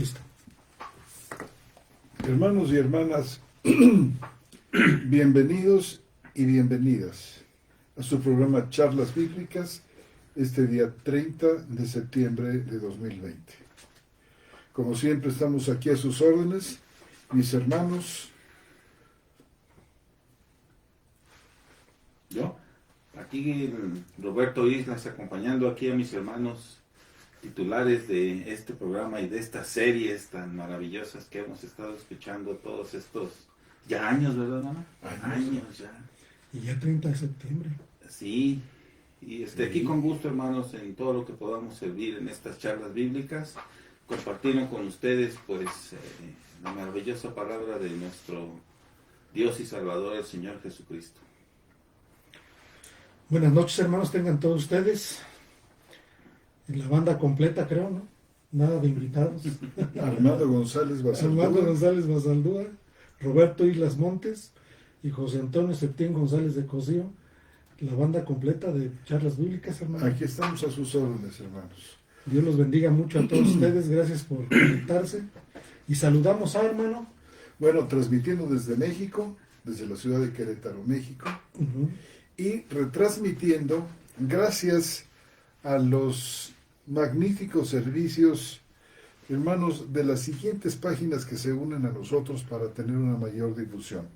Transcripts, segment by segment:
Listo. Hermanos y hermanas, bienvenidos y bienvenidas a su programa Charlas Bíblicas este día 30 de septiembre de 2020. Como siempre estamos aquí a sus órdenes, mis hermanos. Yo, aquí Roberto Islas, acompañando aquí a mis hermanos titulares de este programa y de estas series tan maravillosas que hemos estado escuchando todos estos ya años, ¿verdad, mamá? Años ya. Y ya 30 de septiembre. Sí, y aquí con gusto, hermanos, en todo lo que podamos servir en estas charlas bíblicas, compartiendo con ustedes, pues, la maravillosa palabra de nuestro Dios y Salvador, el Señor Jesucristo. Buenas noches, hermanos, tengan todos ustedes. La banda completa, creo, ¿no? Nada de invitados. Armando González Basaldúa. Armando González Basaldúa, Roberto Islas Montes y José Antonio Septién González de Cosío. La banda completa de charlas bíblicas, hermanos. Aquí estamos a sus órdenes, hermanos. Dios los bendiga mucho a todos ustedes. Gracias por conectarse. Y saludamos a hermano. Bueno, transmitiendo desde México, desde la ciudad de Querétaro, México, y retransmitiendo gracias a los magníficos servicios, hermanos, de las siguientes páginas que se unen a nosotros para tener una mayor difusión.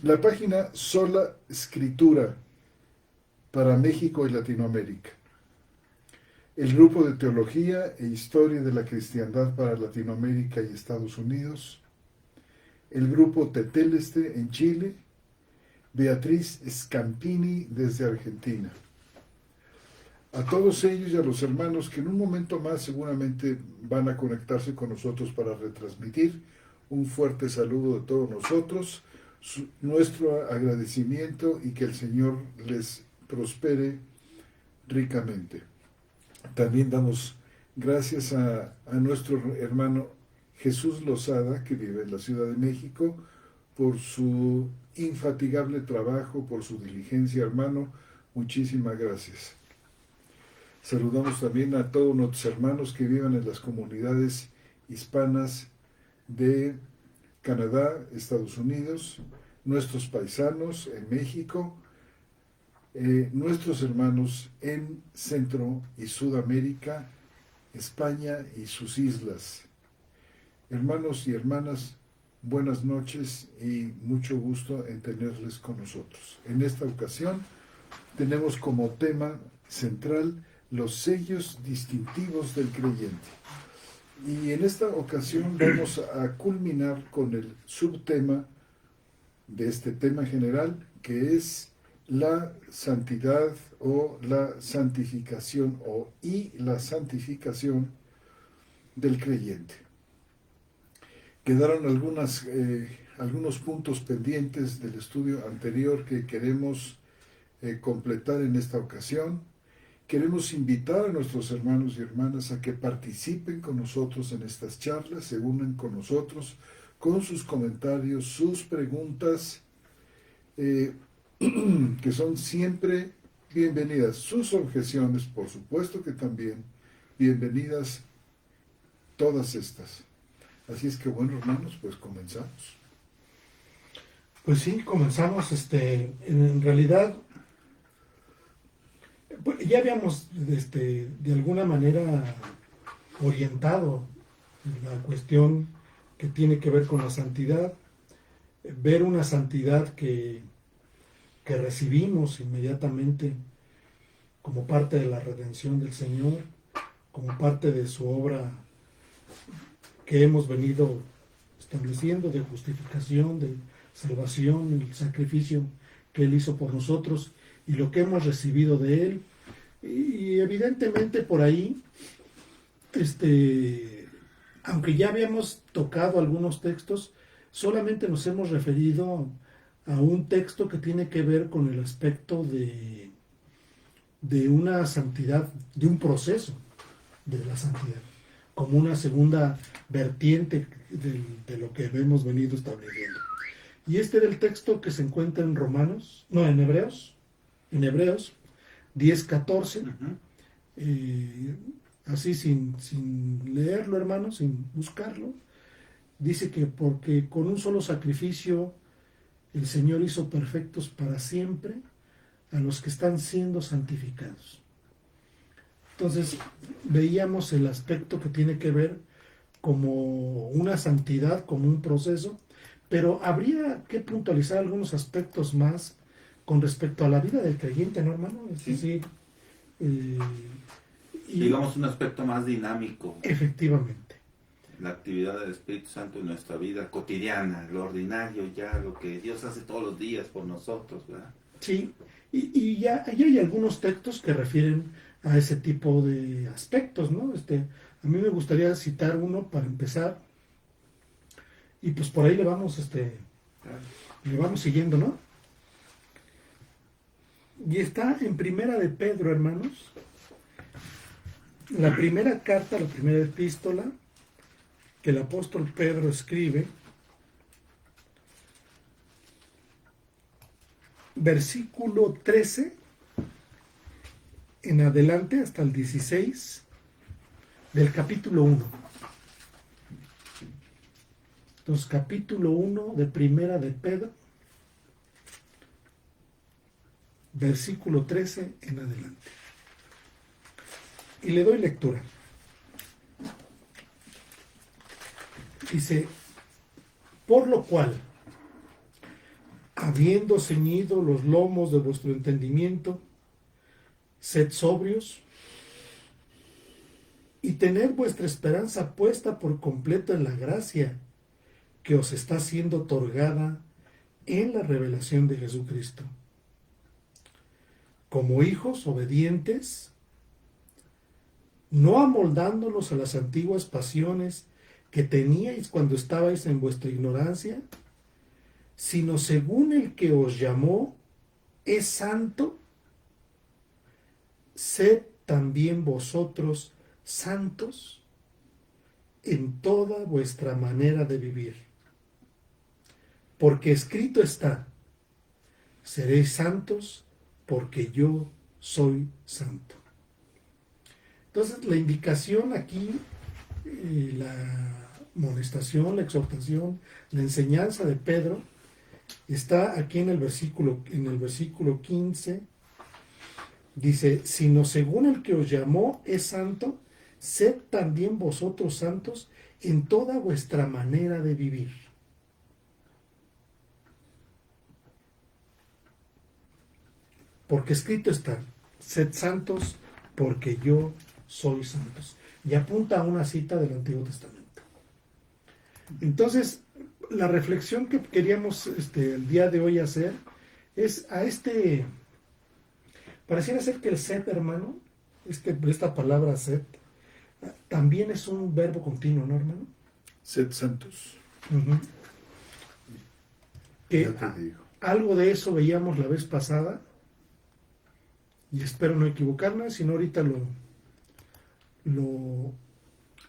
La página Sola Escritura para México y Latinoamérica. El grupo de Teología e Historia de la Cristiandad para Latinoamérica y Estados Unidos. El grupo Teteleste en Chile. Beatriz Scampini desde Argentina. A todos ellos y a los hermanos que en un momento más seguramente van a conectarse con nosotros para retransmitir, un fuerte saludo de todos nosotros, nuestro agradecimiento y que el Señor les prospere ricamente. También damos gracias a nuestro hermano Jesús Lozada, que vive en la Ciudad de México, por su infatigable trabajo, por su diligencia, hermano. Muchísimas gracias. Saludamos también a todos nuestros hermanos que viven en las comunidades hispanas de Canadá, Estados Unidos, nuestros paisanos en México, nuestros hermanos en Centro y Sudamérica, España y sus islas. Hermanos y hermanas, buenas noches y mucho gusto en tenerles con nosotros. En esta ocasión tenemos como tema central los sellos distintivos del creyente. Y en esta ocasión vamos a culminar con el subtema de este tema general, que es la santidad o la santificación y la santificación del creyente. Quedaron algunos puntos pendientes del estudio anterior que queremos completar en esta ocasión. Queremos invitar a nuestros hermanos y hermanas a que participen con nosotros en estas charlas, se unan con nosotros con sus comentarios, sus preguntas, que son siempre bienvenidas. Sus objeciones, por supuesto que también, bienvenidas todas estas. Así es que bueno, hermanos, pues comenzamos. Pues sí, comenzamos. En realidad, pues ya habíamos de alguna manera orientado la cuestión que tiene que ver con la santidad, ver una santidad que recibimos inmediatamente como parte de la redención del Señor, como parte de su obra que hemos venido estableciendo de justificación, de salvación, el sacrificio que Él hizo por nosotros y lo que hemos recibido de Él. Y evidentemente por ahí, aunque ya habíamos tocado algunos textos, solamente nos hemos referido a un texto que tiene que ver con el aspecto de una santidad, de un proceso de la santidad, como una segunda vertiente de lo que hemos venido estableciendo. Y este era el texto que se encuentra en Hebreos 10:14, así sin leerlo, hermano, sin buscarlo, dice que porque con un solo sacrificio el Señor hizo perfectos para siempre a los que están siendo santificados. Entonces, veíamos el aspecto que tiene que ver como una santidad, como un proceso, pero habría que puntualizar algunos aspectos más con respecto a la vida del creyente, ¿no, hermano? Es Sí. decir, eh, Digamos un aspecto más dinámico, efectivamente. la actividad del Espíritu Santo en nuestra vida cotidiana, lo ordinario, ya lo que Dios hace todos los días por nosotros, ¿verdad? Sí, y ya hay algunos textos que refieren a ese tipo de aspectos, ¿no? A mí me gustaría citar uno para empezar, y pues por ahí Claro. le vamos siguiendo, ¿no? Y está en Primera de Pedro, hermanos, la primera carta, la primera epístola que el apóstol Pedro escribe, versículo 13 en adelante hasta el 16 del capítulo 1. Entonces, capítulo 1 de Primera de Pedro, versículo 13 en adelante. Y le doy lectura. Dice, por lo cual, habiendo ceñido los lomos de vuestro entendimiento, sed sobrios y tened vuestra esperanza puesta por completo en la gracia que os está siendo otorgada en la revelación de Jesucristo. Como hijos obedientes, no amoldándonos a las antiguas pasiones que teníais cuando estabais en vuestra ignorancia, sino según el que os llamó es santo, sed también vosotros santos en toda vuestra manera de vivir. Porque escrito está, seréis santos porque yo soy santo. Entonces la indicación aquí, la amonestación, la exhortación, la enseñanza de Pedro está aquí en el versículo 15. Dice, sino según el que os llamó es santo, sed también vosotros santos en toda vuestra manera de vivir. Porque escrito está, sed santos porque yo soy santos. Y apunta a una cita del Antiguo Testamento. Entonces, la reflexión que queríamos el día de hoy hacer es pareciera ser que el sed, hermano, esta palabra sed, también es un verbo continuo, ¿no, hermano? Sed santos. Uh-huh. Que Ya te digo. algo de eso veíamos la vez pasada, y espero no equivocarme, sino ahorita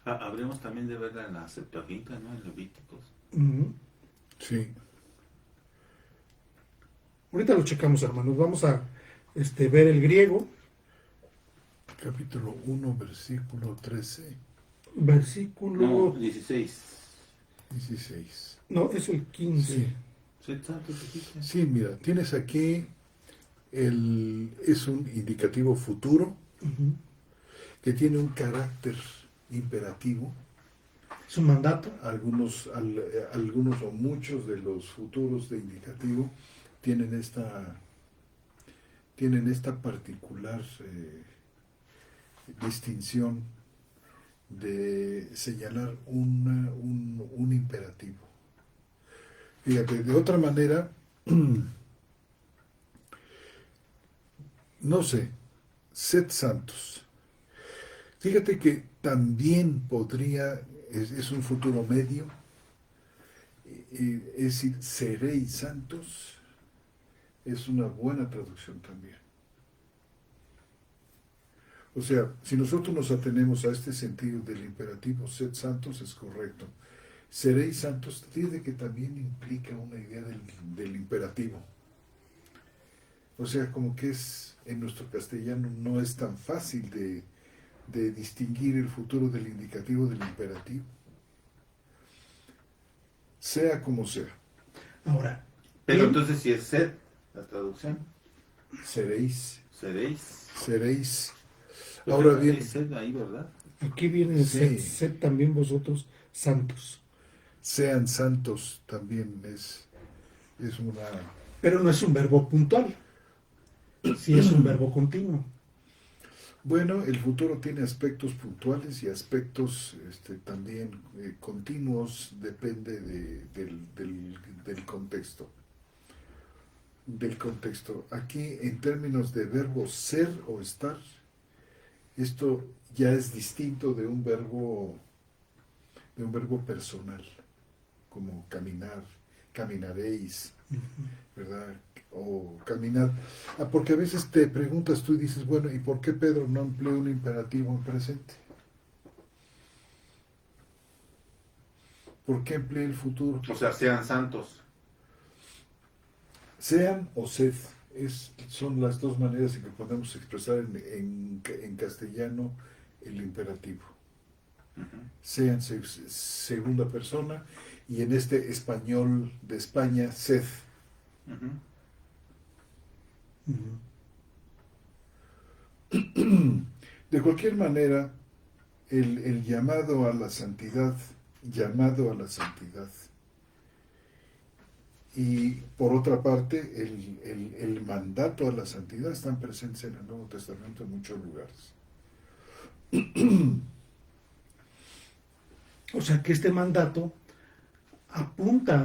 Habremos también de verla en la Septuaginta, ¿no? En Levíticos. uh-huh. Sí. Ahorita lo checamos, hermanos. Vamos a ver el griego. Capítulo 1, versículo 13, Versículo... No, 16. 16. No, es el 15. Sí. Sed santos, dijiste. Sí, mira, tienes aquí es un indicativo futuro Uh-huh. que tiene un carácter imperativo. Es un mandato. Algunos o muchos de los futuros de indicativo tienen esta particular distinción de señalar un imperativo. Fíjate, de otra manera, no sé, sed santos. Fíjate que también es un futuro medio, es decir, seréis santos, es una buena traducción también. O sea, si nosotros nos atenemos a este sentido del imperativo, sed santos, es correcto. Seréis santos, tiene que también implica una idea del imperativo. O sea, como que en nuestro castellano no es tan fácil de distinguir el futuro del indicativo del imperativo. Sea como sea. Ahora, Pero entonces si es sed, la traducción, Seréis. seréis. Seréis. Pues Ahora hay bien, sed ahí, ¿verdad? aquí viene el Sí. sed también vosotros santos. sean santos también es una... Pero no es un verbo puntual, sí es un verbo continuo. Bueno, el futuro tiene aspectos puntuales y aspectos también continuos, depende del contexto. Del contexto. Aquí, en términos de verbo ser o estar, esto ya es distinto de un verbo personal, como caminar, caminaréis, ¿verdad? O caminar. Porque a veces te preguntas tú y dices, bueno, ¿y por qué Pedro no empleó un imperativo en presente? ¿Por qué emplea el futuro? O sea, sean santos. Sean o sed, son las dos maneras en que podemos expresar en castellano el imperativo. Sean segunda persona y en este español de España, sed. De cualquier manera, el llamado a la santidad, y por otra parte, el mandato a la santidad están presentes en el Nuevo Testamento en muchos lugares. O sea que este mandato apunta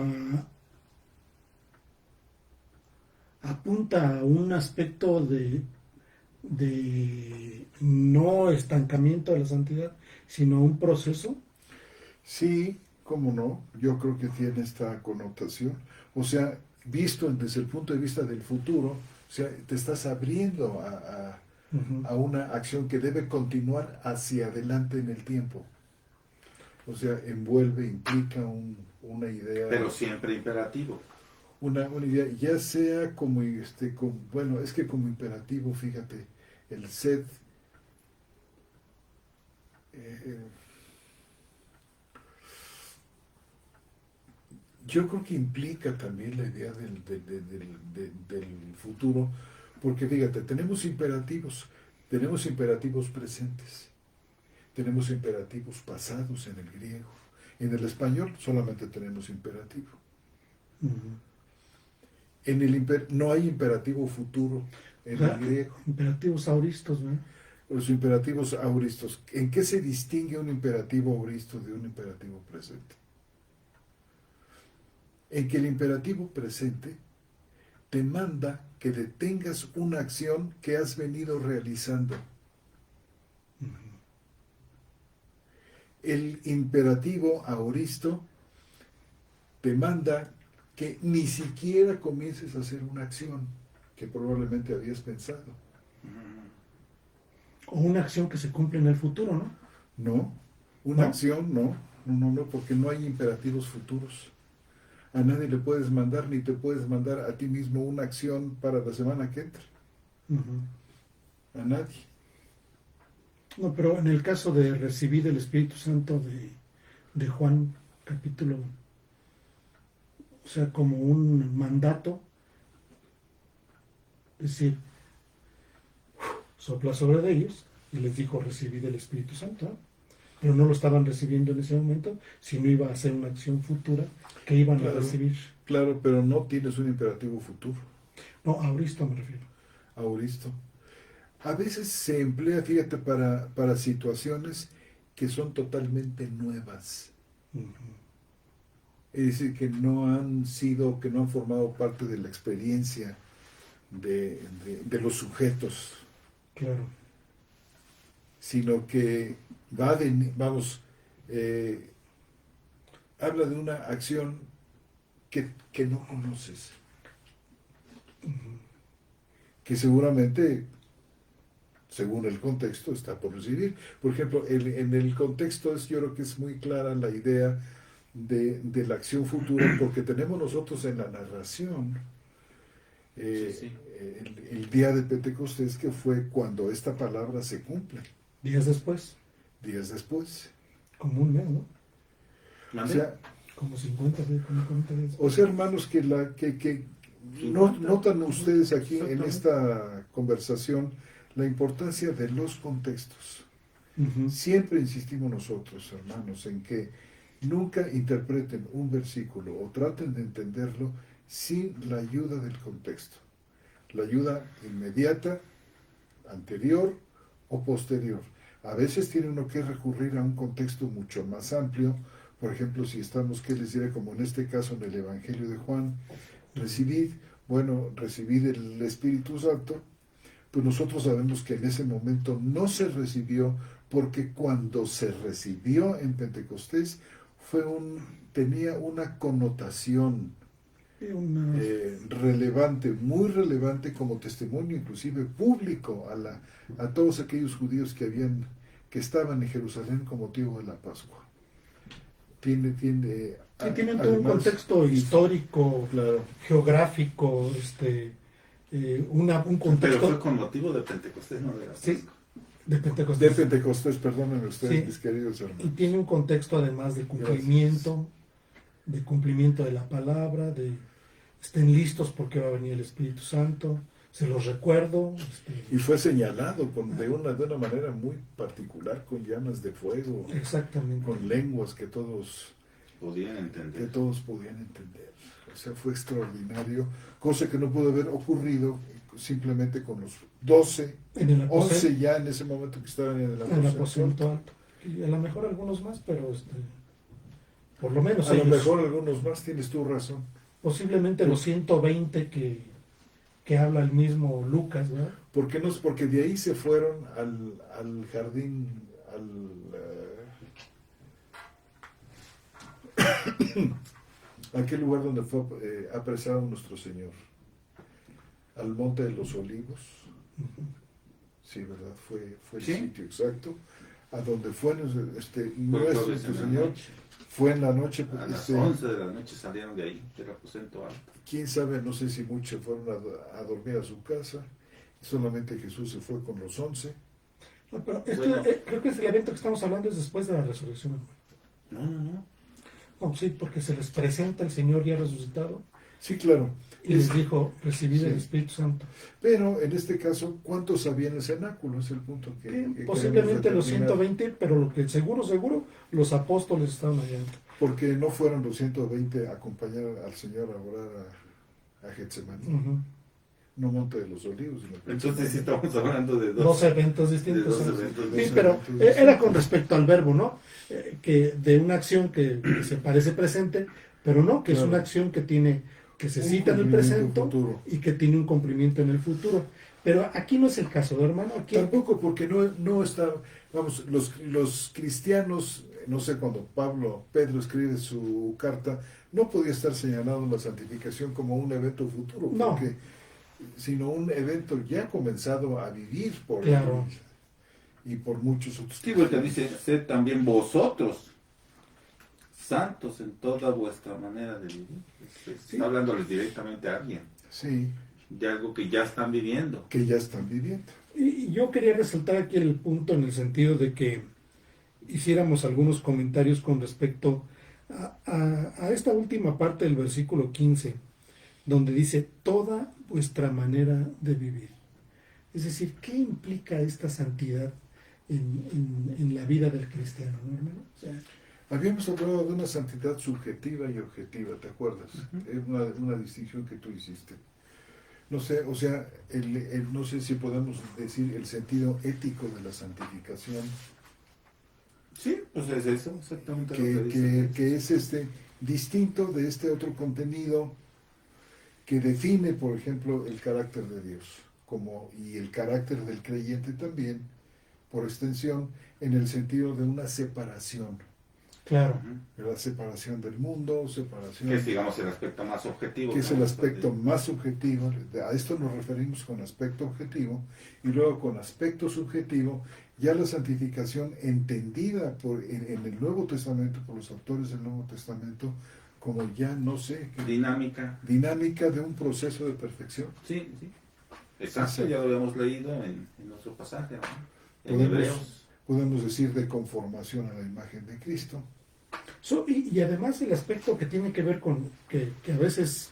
a un aspecto de no estancamiento de la santidad, sino un proceso. Sí, cómo no, yo creo que tiene esta connotación. O sea, visto desde el punto de vista del futuro, o sea, te estás abriendo a una acción que debe continuar hacia adelante en el tiempo. O sea, envuelve, implica una idea. Pero siempre imperativo. Una idea, ya sea como, bueno, es que como imperativo, fíjate, el sed, yo creo que implica también la idea del futuro, porque fíjate, tenemos imperativos presentes, tenemos imperativos pasados en el griego, en el español solamente tenemos imperativo. No hay imperativo futuro en el griego. Imperativos auristos, ¿no? Los imperativos auristos. ¿En qué se distingue un imperativo auristo de un imperativo presente? En que el imperativo presente te manda que detengas una acción que has venido realizando. El imperativo auristo te manda que ni siquiera comiences a hacer una acción que probablemente habías pensado. O una acción que se cumple en el futuro, ¿no? No, una ¿No? acción no, porque no hay imperativos futuros. A nadie le puedes mandar, ni te puedes mandar a ti mismo una acción para la semana que entra. A nadie. No, pero en el caso de recibir el Espíritu Santo de Juan, capítulo, o sea, como un mandato, es decir, sopla sobre ellos y les dijo recibid el Espíritu Santo, ¿no? Pero no lo estaban recibiendo en ese momento, sino iba a ser una acción futura que iban a recibir. Claro, pero no tienes un imperativo futuro. No, auristo me refiero. Auristo. A veces se emplea, fíjate, para situaciones que son totalmente nuevas. Es decir, que no han formado parte de la experiencia de los sujetos. Claro. Sino que habla de una acción que no conoces. Que seguramente, según el contexto, está por recibir. Por ejemplo, en el contexto yo creo que es muy clara la idea de la acción futura, porque tenemos nosotros en la narración el día de Pentecostés, que fue cuando esta palabra se cumple. días después, días después. como un mes, ¿no? O ¿Mande? sea, Como 50 días, como 40 días. o sea, hermanos, que notan ustedes aquí en esta conversación la importancia de los contextos. Ujú. Siempre insistimos nosotros, hermanos, en que nunca interpreten un versículo o traten de entenderlo sin la ayuda del contexto. La ayuda inmediata, anterior o posterior. A veces tiene uno que recurrir a un contexto mucho más amplio. Por ejemplo, si estamos, ¿qué les diré? Como en este caso en el Evangelio de Juan, recibid el Espíritu Santo, pues nosotros sabemos que en ese momento no se recibió, porque cuando se recibió en Pentecostés tenía una connotación relevante, muy relevante, como testimonio inclusive público a todos aquellos judíos que estaban en Jerusalén con motivo de la Pascua. Tienen todo un contexto histórico, claro, geográfico, un contexto. Pero fue con motivo de Pentecostés, no de la Sí, Pascua. de Pentecostés. de Pentecostés, perdónenme ustedes, Sí. mis queridos hermanos. Y tiene un contexto además de cumplimiento de la palabra, de estén listos porque va a venir el Espíritu Santo, se los recuerdo. Y fue señalado de una manera muy particular, con llamas de fuego, Exactamente. con lenguas que todos Podían entender. podían entender. O sea, fue extraordinario, cosa que no pudo haber ocurrido simplemente con los 12, En el 11 ya en ese momento que estaban en el aposento alto. Y a lo mejor algunos más, pero por lo menos A lo ellos. mejor algunos más, tienes tu razón. Posiblemente los 120 que habla el mismo Lucas, ¿verdad? ¿Por qué no? Porque de ahí se fueron al jardín, aquel lugar donde fue apresado nuestro Señor, al Monte de los Olivos. Sí, ¿verdad? Fue el ¿Sí? sitio exacto, a donde fue nuestro jueves en la Señor. noche. Fue en la noche. A las 11 de la noche salieron de ahí, del aposento alto. Quién sabe, no sé si muchos fueron a dormir a su casa. Solamente Jesús se fue con los 11. No, pero Bueno. creo que el evento que estamos hablando es después de la resurrección. No. No, sí, porque se les presenta el Señor ya resucitado Sí, claro. y les dijo, recibid el Sí. Espíritu Santo. Pero en este caso, ¿cuántos había en el cenáculo? Es el punto que Posiblemente queremos los determinar. 120, pero lo que seguro, los apóstoles estaban allá. Porque no fueron los 120 a acompañar al Señor a orar a Getsemaní. Ujú. No Monte de los Olivos. Sino Entonces sí estamos hablando de Dos eventos distintos. de dos eventos Sí, distintos. pero era con respecto al verbo, ¿no? Que de una acción que se parece presente, pero no, que es Claro. una acción que se Un cita en el cumplimiento presente futuro. y que tiene un cumplimiento en el futuro. Pero aquí no es el caso, ¿no, hermano? Aquí, Tampoco, porque no está, vamos, los cristianos, no sé, cuando Pedro escribe su carta, no podía estar señalando la santificación como un evento futuro, No. sino un evento ya comenzado a vivir por Claro. él y por muchos otros. Sí, porque dice, sed también vosotros santos en toda vuestra manera de vivir. Está hablándoles directamente a alguien, Sí, de algo que ya están viviendo. que ya están viviendo. y yo quería resaltar aquí el punto en el sentido de que hiciéramos algunos comentarios con respecto a esta última parte del versículo 15, donde dice toda vuestra manera de vivir. Es decir, ¿qué implica esta santidad en la vida del cristiano, ¿no, hermano? O sea, Habíamos hablado de una santidad subjetiva y objetiva, ¿te acuerdas? Es una distinción que tú hiciste. No sé, o sea, no sé si podemos decir el sentido ético de la santificación, Sí, pues es eso, exactamente lo que dice. que es distinto de este otro contenido que define, por ejemplo, el carácter de Dios, y el carácter del creyente también, por extensión, en el sentido de una separación. claro. La separación del mundo, separación... Que es, digamos, el aspecto más objetivo. que es el aspecto más subjetivo. A esto nos referimos con aspecto objetivo, y luego con aspecto subjetivo, ya la santificación entendida en el Nuevo Testamento, por los autores del Nuevo Testamento, como ya no sé, dinámica de un proceso de perfección. Sí. Exacto, ya lo habíamos leído en nuestro pasaje, ¿no? En Podemos- Hebreos. podemos decir, de conformación a la imagen de Cristo. Y además el aspecto que tiene que ver con que a veces,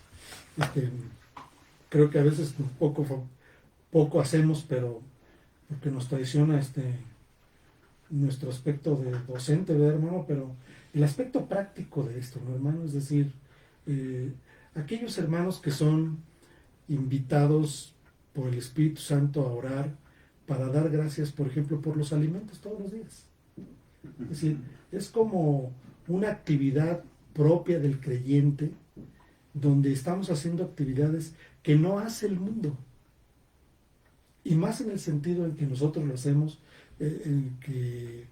creo que a veces poco hacemos, pero porque nos traiciona nuestro aspecto de docente, ¿verdad, hermano? Pero el aspecto práctico de esto, ¿no, hermano? Es decir, aquellos hermanos que son invitados por el Espíritu Santo a orar para dar gracias, por ejemplo, por los alimentos todos los días. Es decir, es como una actividad propia del creyente, donde estamos haciendo actividades que no hace el mundo. Y más en el sentido en que nosotros lo hacemos, en que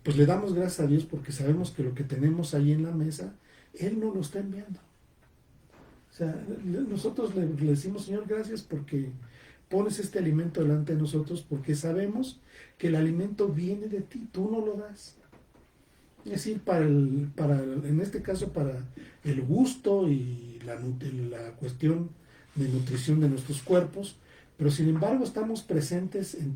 pues le damos gracias a Dios porque sabemos que lo que tenemos ahí en la mesa, Él nos lo está enviando. O sea, nosotros le decimos, Señor, gracias porque pones este alimento delante de nosotros, porque sabemos que el alimento viene de ti, tú no lo das. Es decir, en este caso, para el gusto y la cuestión de nutrición de nuestros cuerpos, pero sin embargo estamos presentes en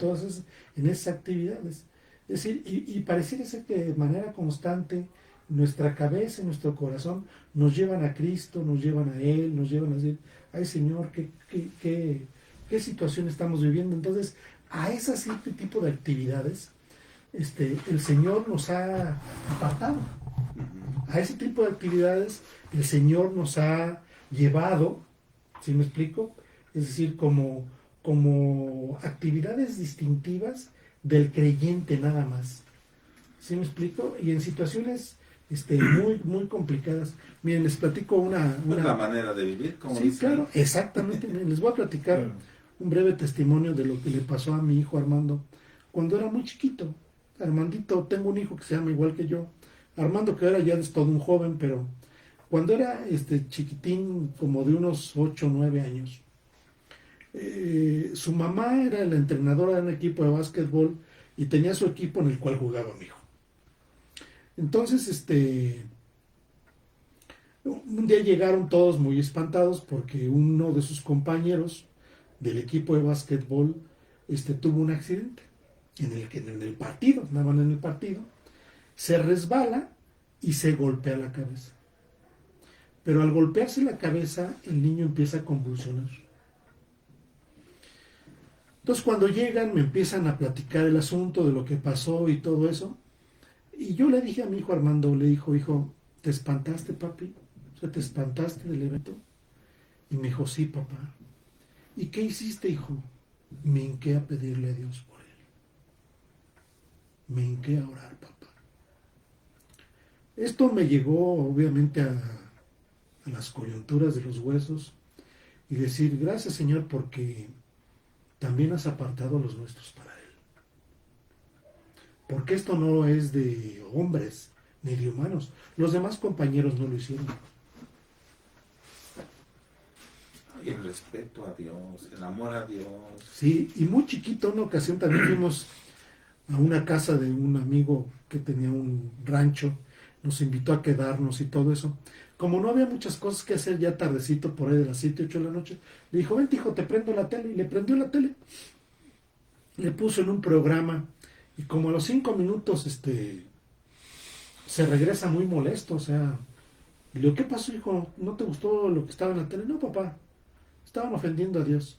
esas actividades. Es decir, y pareciera ser que de manera constante nuestra cabeza y nuestro corazón nos llevan a Cristo, nos llevan a Él, nos llevan a decir, ay Señor, ¿qué situación estamos viviendo? Entonces, a ese tipo de actividades, el Señor nos ha apartado. A ese tipo de actividades el Señor nos ha llevado, ¿sí me explico? Es decir, como actividades distintivas del creyente nada más. ¿Sí me explico? Y en situaciones muy, muy complicadas. Miren, les platico una... La manera de vivir, como sí, dicen. claro, exactamente. Miren, les voy a platicar un breve testimonio de lo que le pasó a mi hijo Armando cuando era muy chiquito. Armandito, tengo un hijo que se llama igual que yo. Armando, que ahora ya es todo un joven, pero cuando era chiquitín, como de unos 8 o 9 años, su mamá era la entrenadora de un equipo de básquetbol y tenía su equipo en el cual jugaba mi hijo. Entonces, un día llegaron todos muy espantados porque uno de sus compañeros del equipo de básquetbol tuvo un accidente en el partido, andaban en el partido, se resbala y se golpea la cabeza. Pero al golpearse la cabeza, el niño empieza a convulsionar. Entonces cuando llegan me empiezan a platicar el asunto de lo que pasó y todo eso. Y yo le dije a mi hijo Armando, le dijo, hijo, ¿te espantaste, papi? O sea, ¿te espantaste del evento? Y me dijo, sí, papá. ¿Y qué hiciste, hijo? Me hinqué a pedirle a Dios por él. Me hinqué a orar, papá. Esto me llegó, obviamente, a las coyunturas de los huesos y decir, gracias, Señor, porque también has apartado a los nuestros para Él. Porque esto no es de hombres ni de humanos. Los demás compañeros no lo hicieron. Y el respeto a Dios, el amor a Dios. Sí, y muy chiquito, una ocasión también fuimos a una casa de un amigo que tenía un rancho, nos invitó a quedarnos y todo eso. Como no había muchas cosas que hacer, ya tardecito, por ahí de las 7, 8 de la noche, le dijo, vente hijo, te prendo la tele, y le prendió la tele. Le puso en un programa, y como a los 5 minutos, se regresa muy molesto, o sea, le digo, ¿qué pasó, hijo? ¿No te gustó lo que estaba en la tele? No, papá, estaban ofendiendo a Dios.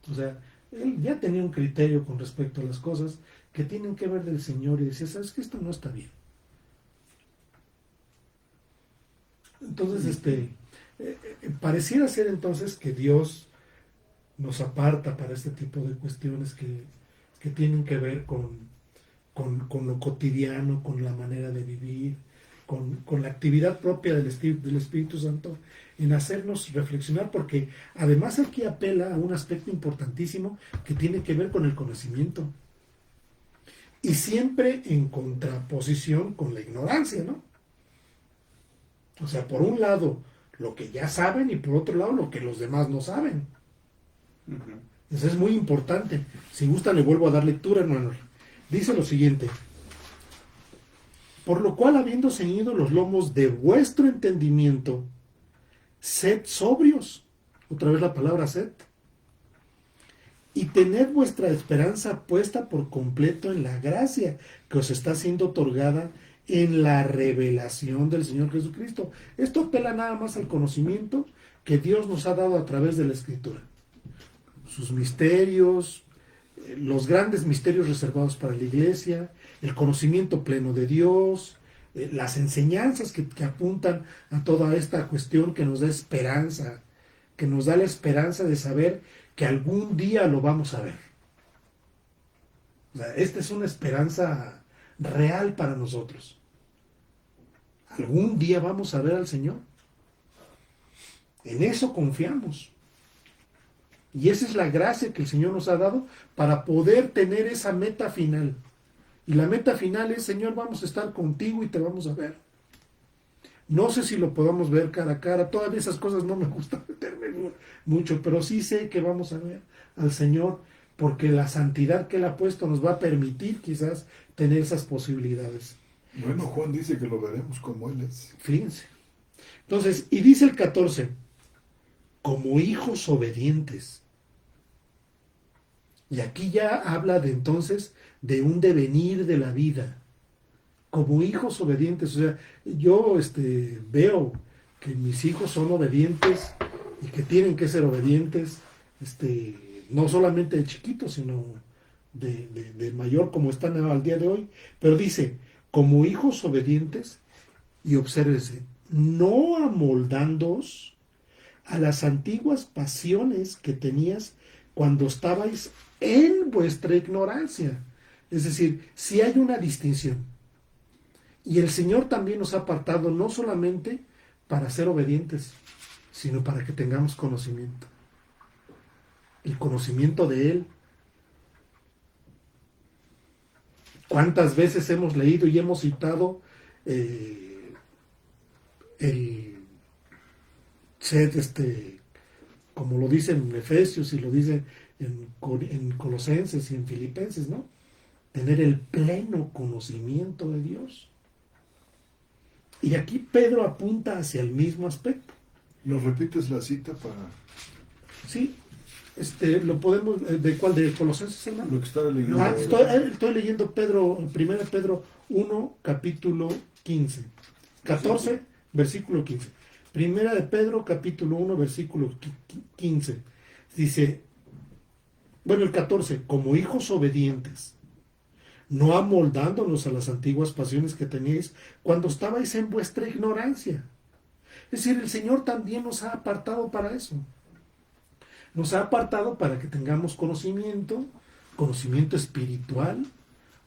O sea, él ya tenía un criterio con respecto a las cosas que tienen que ver del Señor, y decía, ¿sabes qué? Esto no está bien. Entonces, pareciera ser entonces que Dios nos aparta para este tipo de cuestiones que tienen que ver con lo cotidiano, con la manera de vivir, con la actividad propia del Espíritu Santo, en hacernos reflexionar, porque además aquí apela a un aspecto importantísimo que tiene que ver con el conocimiento. Y siempre en contraposición con la ignorancia, ¿no? O sea, por un lado, lo que ya saben, y por otro lado, lo que los demás no saben. Eso es muy importante. Si gusta, le vuelvo a dar lectura, hermano. Dice lo siguiente: por lo cual, habiendo ceñido los lomos de vuestro entendimiento, sed sobrios. Otra vez la palabra sed. y tened vuestra esperanza puesta por completo en la gracia que os está siendo otorgada en la revelación del Señor Jesucristo. Esto apela nada más al conocimiento que Dios nos ha dado a través de la Escritura. Sus misterios, los grandes misterios reservados para la iglesia, el conocimiento pleno de Dios, las enseñanzas que apuntan a toda esta cuestión que nos da esperanza, que nos da la esperanza de saber que algún día lo vamos a ver. O sea, esta es una esperanza real para nosotros. Algún día vamos a ver al Señor. En eso confiamos. Y esa es la gracia que el Señor nos ha dado para poder tener esa meta final. Y la meta final es, Señor, vamos a estar contigo y te vamos a ver. No sé si lo podamos ver cara a cara. Todas esas cosas no me gusta meterme mucho, pero sí sé que vamos a ver al Señor, porque la santidad que Él ha puesto nos va a permitir quizás tener esas posibilidades. Bueno, Juan dice que lo veremos como Él es. Fíjense. Entonces, y dice el 14, como hijos obedientes. Y aquí ya habla de entonces de un devenir de la vida. Como hijos obedientes. O sea, yo veo que mis hijos son obedientes y que tienen que ser obedientes, no solamente de chiquitos, sino de mayor, como están al día de hoy. Pero dice, como hijos obedientes, y obsérvese, no amoldándoos a las antiguas pasiones que tenías cuando estabais en vuestra ignorancia. Es decir, si hay una distinción. Y el Señor también nos ha apartado no solamente para ser obedientes, sino para que tengamos conocimiento. El conocimiento de Él. ¿Cuántas veces hemos leído y hemos citado el ser, como lo dice en Efesios y lo dice en Colosenses y en Filipenses, ¿no? Tener el pleno conocimiento de Dios. Y aquí Pedro apunta hacia el mismo aspecto. ¿Nos repites la cita para...? Sí, lo podemos... ¿De cuál? ¿De Colosenses, hermano? Lo que estaba leyendo. Estoy leyendo 1 Pedro 1, capítulo 15. 14, versículo 15. Primera de Pedro, capítulo 1, versículo 15. Dice, bueno, el 14, como hijos obedientes, no amoldándonos a las antiguas pasiones que teníais cuando estabais en vuestra ignorancia. Es decir, el Señor también nos ha apartado para eso. Nos ha apartado para que tengamos conocimiento espiritual,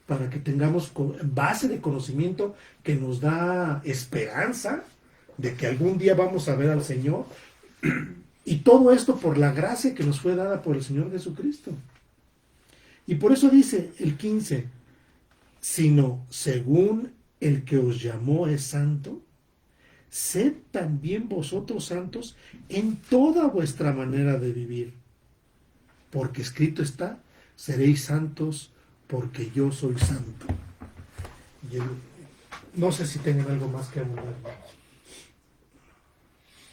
para que tengamos base de conocimiento que nos da esperanza de que algún día vamos a ver al Señor. Y todo esto por la gracia que nos fue dada por el Señor Jesucristo. Y por eso dice el 15, sino según el que os llamó es santo, sed también vosotros santos en toda vuestra manera de vivir. Porque escrito está, seréis santos porque yo soy santo. No sé si tengan algo más que abundar.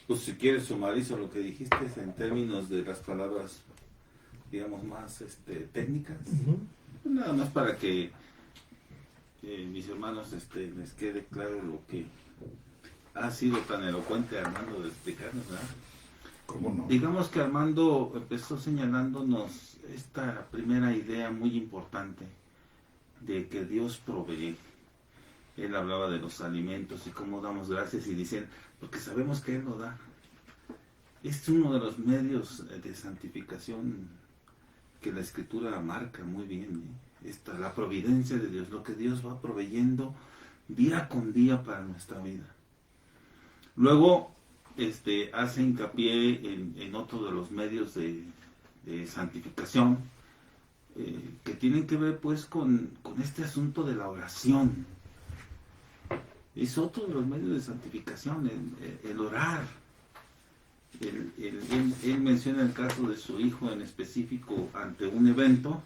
Pues si quieres sumarizo lo que dijiste en términos de las palabras, digamos, más técnicas. Uh-huh. Pues nada más para que mis hermanos les quede claro lo que ha sido tan elocuente Armando de explicarnos, ¿verdad? ¿Cómo no? Digamos que Armando empezó señalándonos esta primera idea muy importante de que Dios provee. Él hablaba de los alimentos y cómo damos gracias y dicen, porque sabemos que Él lo da. Es uno de los medios de santificación que la Escritura marca muy bien, la providencia de Dios, lo que Dios va proveyendo día con día para nuestra vida. Luego hace hincapié en otro de los medios de santificación que tienen que ver pues con este asunto de la oración. Es otro de los medios de santificación, el orar. Él menciona el caso de su hijo en específico ante un evento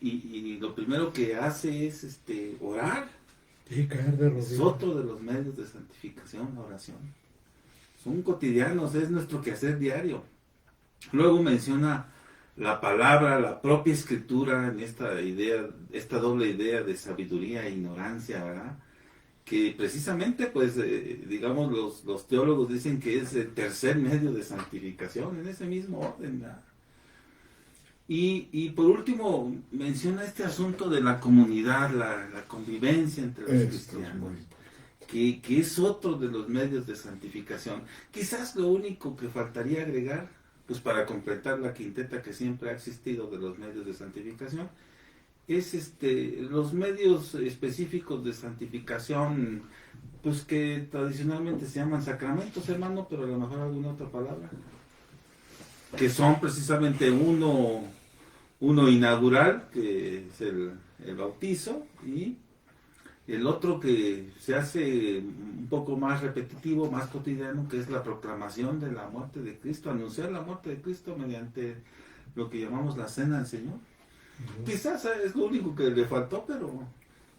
y lo primero que hace es orar. Sí, caer de rodillas. Es otro de los medios de santificación, la oración. Son cotidianos, es nuestro quehacer diario. Luego menciona la palabra, la propia escritura, en esta idea, esta doble idea de sabiduría e ignorancia, ¿verdad? Que precisamente, pues, digamos, los teólogos dicen que es el tercer medio de santificación, en ese mismo orden, ¿verdad? Y por último, menciona este asunto de la comunidad, la convivencia entre los Esto cristianos, es muy que es otro de los medios de santificación. Quizás lo único que faltaría agregar, pues para completar la quinteta que siempre ha existido de los medios de santificación, es los medios específicos de santificación, pues que tradicionalmente se llaman sacramentos, hermano, pero a lo mejor alguna otra palabra, que son precisamente uno inaugural, que es el bautizo, y el otro que se hace un poco más repetitivo, más cotidiano, que es la proclamación de la muerte de Cristo, anunciar la muerte de Cristo mediante lo que llamamos la cena del Señor. Quizás es lo único que le faltó,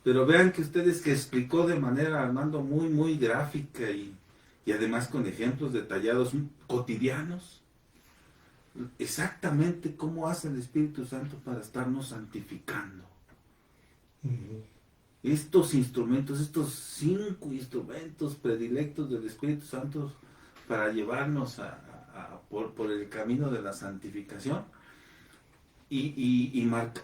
pero vean que ustedes que explicó de manera, Armando, muy, muy gráfica y además con ejemplos detallados, cotidianos, exactamente cómo hace el Espíritu Santo para estarnos santificando. Estos instrumentos, estos 5 instrumentos predilectos del Espíritu Santo para llevarnos por el camino de la santificación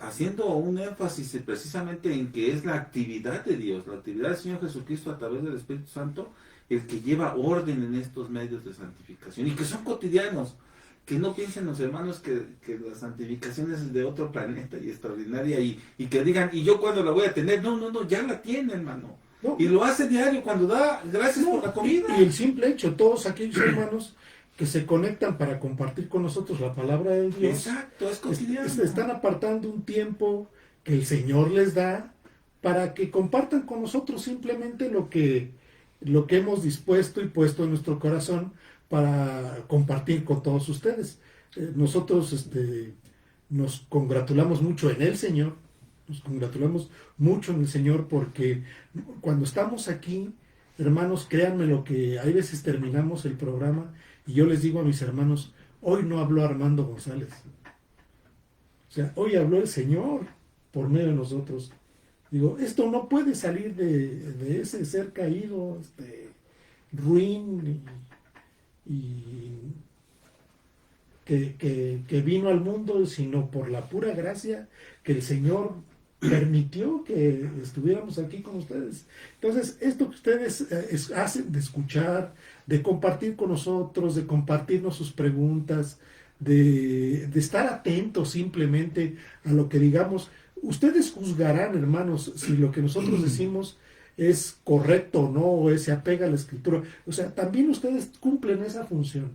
haciendo un énfasis precisamente en que es la actividad de Dios, la actividad del Señor Jesucristo a través del Espíritu Santo, el que lleva orden en estos medios de santificación y que son cotidianos. Que no piensen los hermanos que la santificación es de otro planeta y extraordinaria y que digan, ¿y yo cuándo la voy a tener? No, ya la tiene, hermano. No. Y lo hace diario cuando da gracias por la comida. Y el simple hecho, todos aquellos hermanos que se conectan para compartir con nosotros la palabra de Dios, exacto, es cotidiano. Están apartando un tiempo que el Señor les da para que compartan con nosotros simplemente lo que hemos dispuesto y puesto en nuestro corazón para compartir con todos ustedes. Nosotros nos congratulamos mucho en el Señor, nos congratulamos mucho en el Señor porque cuando estamos aquí, hermanos, créanme lo que hay veces terminamos el programa y yo les digo a mis hermanos, hoy no habló Armando González. O sea, hoy habló el Señor por medio de nosotros. Digo, esto no puede salir de ese ser caído, ruin y que vino al mundo, sino por la pura gracia que el Señor permitió que estuviéramos aquí con ustedes. Entonces, esto que ustedes hacen de escuchar, de compartir con nosotros, de compartirnos sus preguntas, de estar atentos simplemente a lo que digamos, ustedes juzgarán, hermanos, si lo que nosotros decimos es correcto o no, o se apega a la Escritura. O sea, también ustedes cumplen esa función.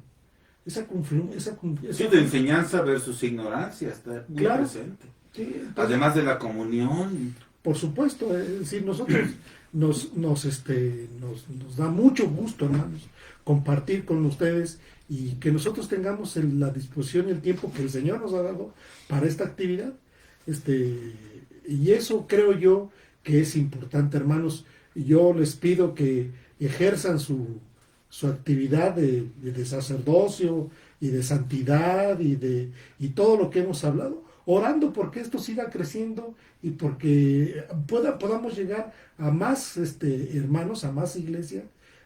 Esa de enseñanza versus ignorancia está muy presente. Sí, entonces, además de la comunión. Por supuesto, es decir, nosotros nos da mucho gusto, hermanos, compartir con ustedes y que nosotros tengamos la disposición y el tiempo que el Señor nos ha dado para esta actividad. Y eso creo yo que es importante, hermanos. Yo les pido que ejerzan su actividad de sacerdocio y de santidad y todo lo que hemos hablado, orando porque esto siga creciendo y porque podamos llegar a más hermanos, a más iglesia,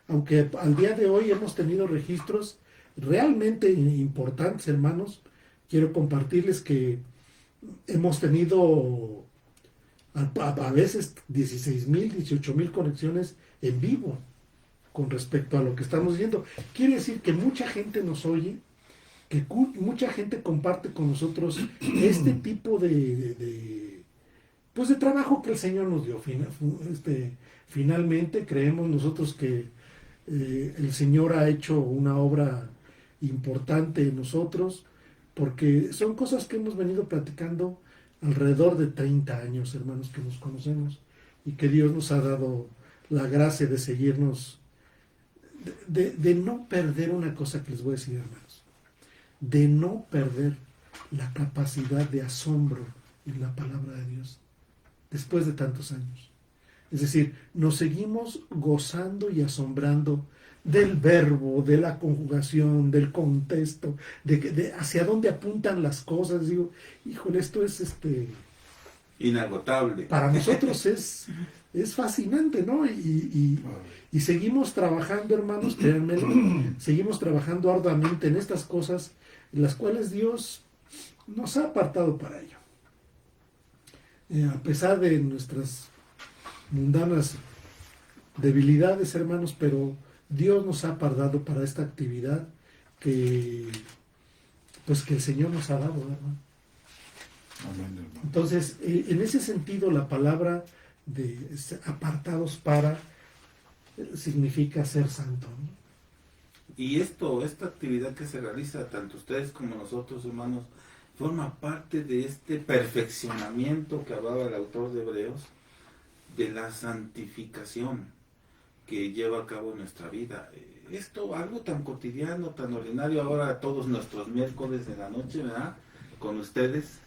aunque al día de hoy hemos tenido registros realmente importantes, hermanos. Quiero compartirles que hemos tenido a veces 16,000, 18,000 conexiones en vivo con respecto a lo que estamos viendo. Quiere decir que mucha gente nos oye, que mucha gente comparte con nosotros este tipo de trabajo que el Señor nos dio. Finalmente creemos nosotros que el Señor ha hecho una obra importante en nosotros, porque son cosas que hemos venido platicando alrededor de 30 años, hermanos, que nos conocemos y que Dios nos ha dado la gracia de seguirnos, de no perder una cosa que les voy a decir, hermanos, de no perder la capacidad de asombro en la palabra de Dios después de tantos años. Es decir, nos seguimos gozando y asombrando del verbo, de la conjugación, del contexto, de hacia dónde apuntan las cosas. Digo, híjole, esto es inagotable. para nosotros es fascinante, ¿no? Y seguimos trabajando, hermanos, créanme, seguimos trabajando arduamente en estas cosas en las cuales Dios nos ha apartado para ello. A pesar de nuestras mundanas debilidades, hermanos, pero Dios nos ha apartado para esta actividad que el Señor nos ha dado, hermano. Amén, hermano. Entonces, en ese sentido, la palabra de apartados para significa ser santo, ¿no? Y esta actividad que se realiza, tanto ustedes como nosotros, hermanos, forma parte de este perfeccionamiento que hablaba el autor de Hebreos, de la santificación que lleva a cabo nuestra vida. Esto, algo tan cotidiano, tan ordinario, ahora todos nuestros miércoles de la noche, ¿verdad? Con ustedes,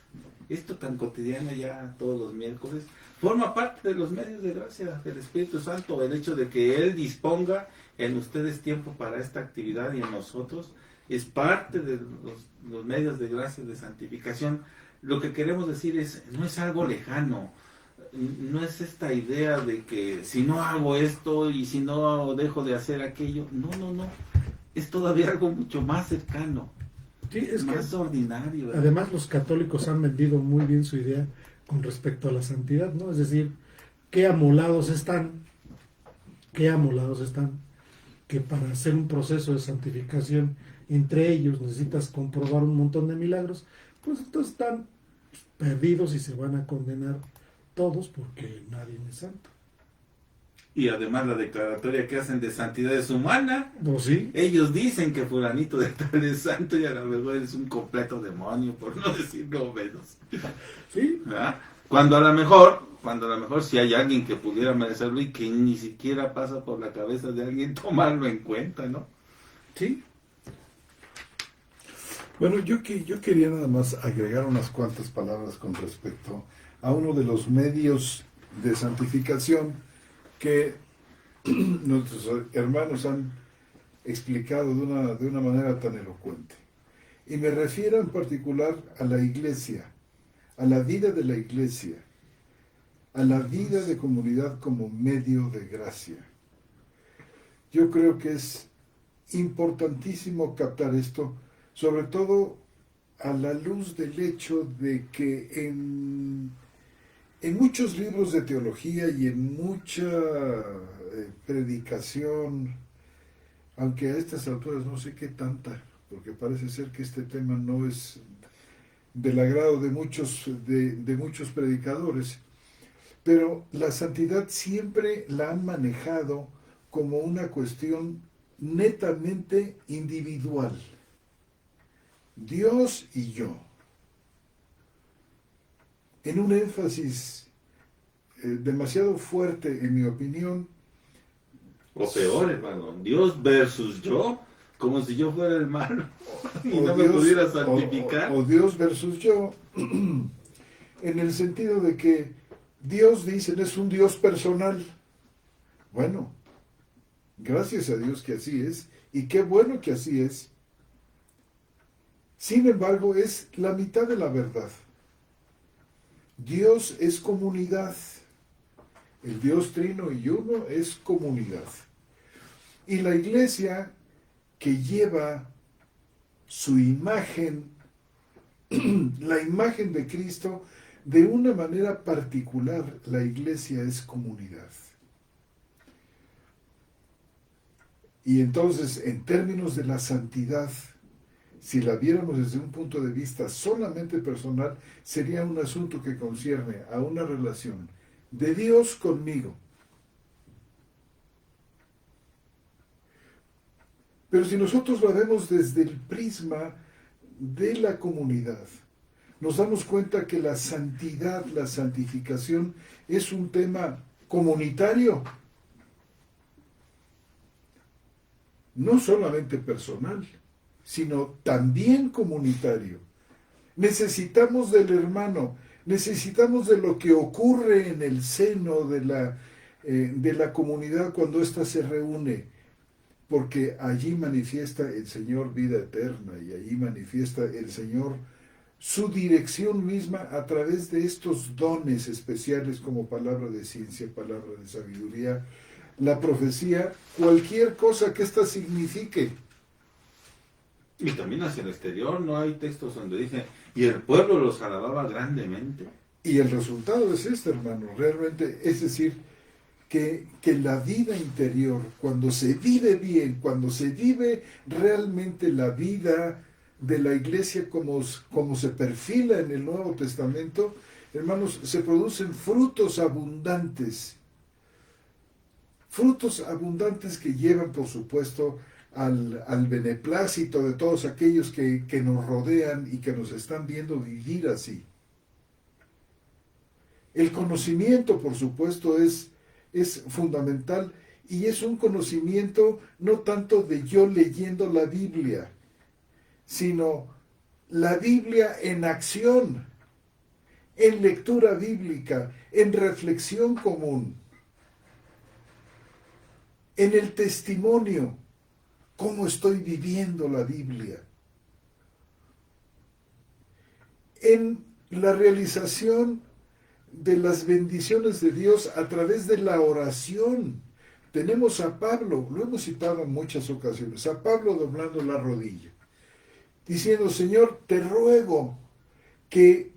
esto tan cotidiano ya todos los miércoles, forma parte de los medios de gracia del Espíritu Santo, el hecho de que Él disponga en ustedes tiempo para esta actividad y en nosotros, es parte de los medios de gracia de santificación. Lo que queremos decir es, no es algo lejano, no es esta idea de que si no hago esto y si no dejo de hacer aquello, no, es todavía algo mucho más cercano, Sí, es más que ordinario. además los católicos han vendido muy bien su idea con respecto a la santidad, ¿no? Es decir, qué amolados están, que para hacer un proceso de santificación entre ellos necesitas comprobar un montón de milagros, pues entonces están perdidos y se van a condenar todos porque nadie es santo. Y además la declaratoria que hacen de santidad es humana. ¿No sí? Ellos dicen que fulanito de tal es santo y a lo mejor es un completo demonio, por no decirlo menos. Sí. ¿Verdad? Cuando a lo mejor si hay alguien que pudiera merecerlo y que ni siquiera pasa por la cabeza de alguien tomarlo en cuenta, ¿no? Sí. Bueno, yo quería nada más agregar unas cuantas palabras con respecto a uno de los medios de santificación que nuestros hermanos han explicado de una manera tan elocuente. Y me refiero en particular a la iglesia, a la vida de la iglesia, a la vida de comunidad como medio de gracia. Yo creo que es importantísimo captar esto, sobre todo a la luz del hecho de que en muchos libros de teología y en mucha predicación, aunque a estas alturas no sé qué tanta, porque parece ser que este tema no es del agrado de muchos predicadores, pero la santidad siempre la han manejado como una cuestión netamente individual. Dios y yo. En un énfasis demasiado fuerte, en mi opinión. O peor, hermano, Dios versus yo, como si yo fuera el malo y no me Dios, pudiera santificar. O Dios versus yo, en el sentido de que Dios, dicen, es un Dios personal. Bueno, gracias a Dios que así es, y qué bueno que así es. Sin embargo, es la mitad de la verdad. Dios es comunidad. El Dios trino y uno es comunidad. Y la iglesia que lleva su imagen, la imagen de Cristo, de una manera particular, la iglesia es comunidad. Y entonces, en términos de la santidad, si la viéramos desde un punto de vista solamente personal, sería un asunto que concierne a una relación de Dios conmigo. Pero si nosotros la vemos desde el prisma de la comunidad, nos damos cuenta que la santidad, la santificación, es un tema comunitario, no solamente personal, sino también comunitario. Necesitamos del hermano, necesitamos de lo que ocurre en el seno de la de la comunidad cuando ésta se reúne, porque allí manifiesta el Señor vida eterna y allí manifiesta el Señor su dirección misma a través de estos dones especiales como palabra de ciencia, palabra de sabiduría, la profecía, cualquier cosa que ésta signifique. Y también hacia el exterior, no hay textos donde dice, y el pueblo los alababa grandemente. Y el resultado es este, hermano, realmente, es decir, que la vida interior, cuando se vive bien, cuando se vive realmente la vida de la iglesia como se perfila en el Nuevo Testamento, hermanos, se producen frutos abundantes que llevan, por supuesto, al beneplácito de todos aquellos que nos rodean y que nos están viendo vivir así. El conocimiento, por supuesto, es fundamental, y es un conocimiento no tanto de yo leyendo la Biblia, sino la Biblia en acción, en lectura bíblica, en reflexión común, en el testimonio, cómo estoy viviendo la Biblia, en la realización de las bendiciones de Dios a través de la oración. Tenemos a Pablo, lo hemos citado en muchas ocasiones, a Pablo doblando la rodilla, diciendo: Señor, te ruego que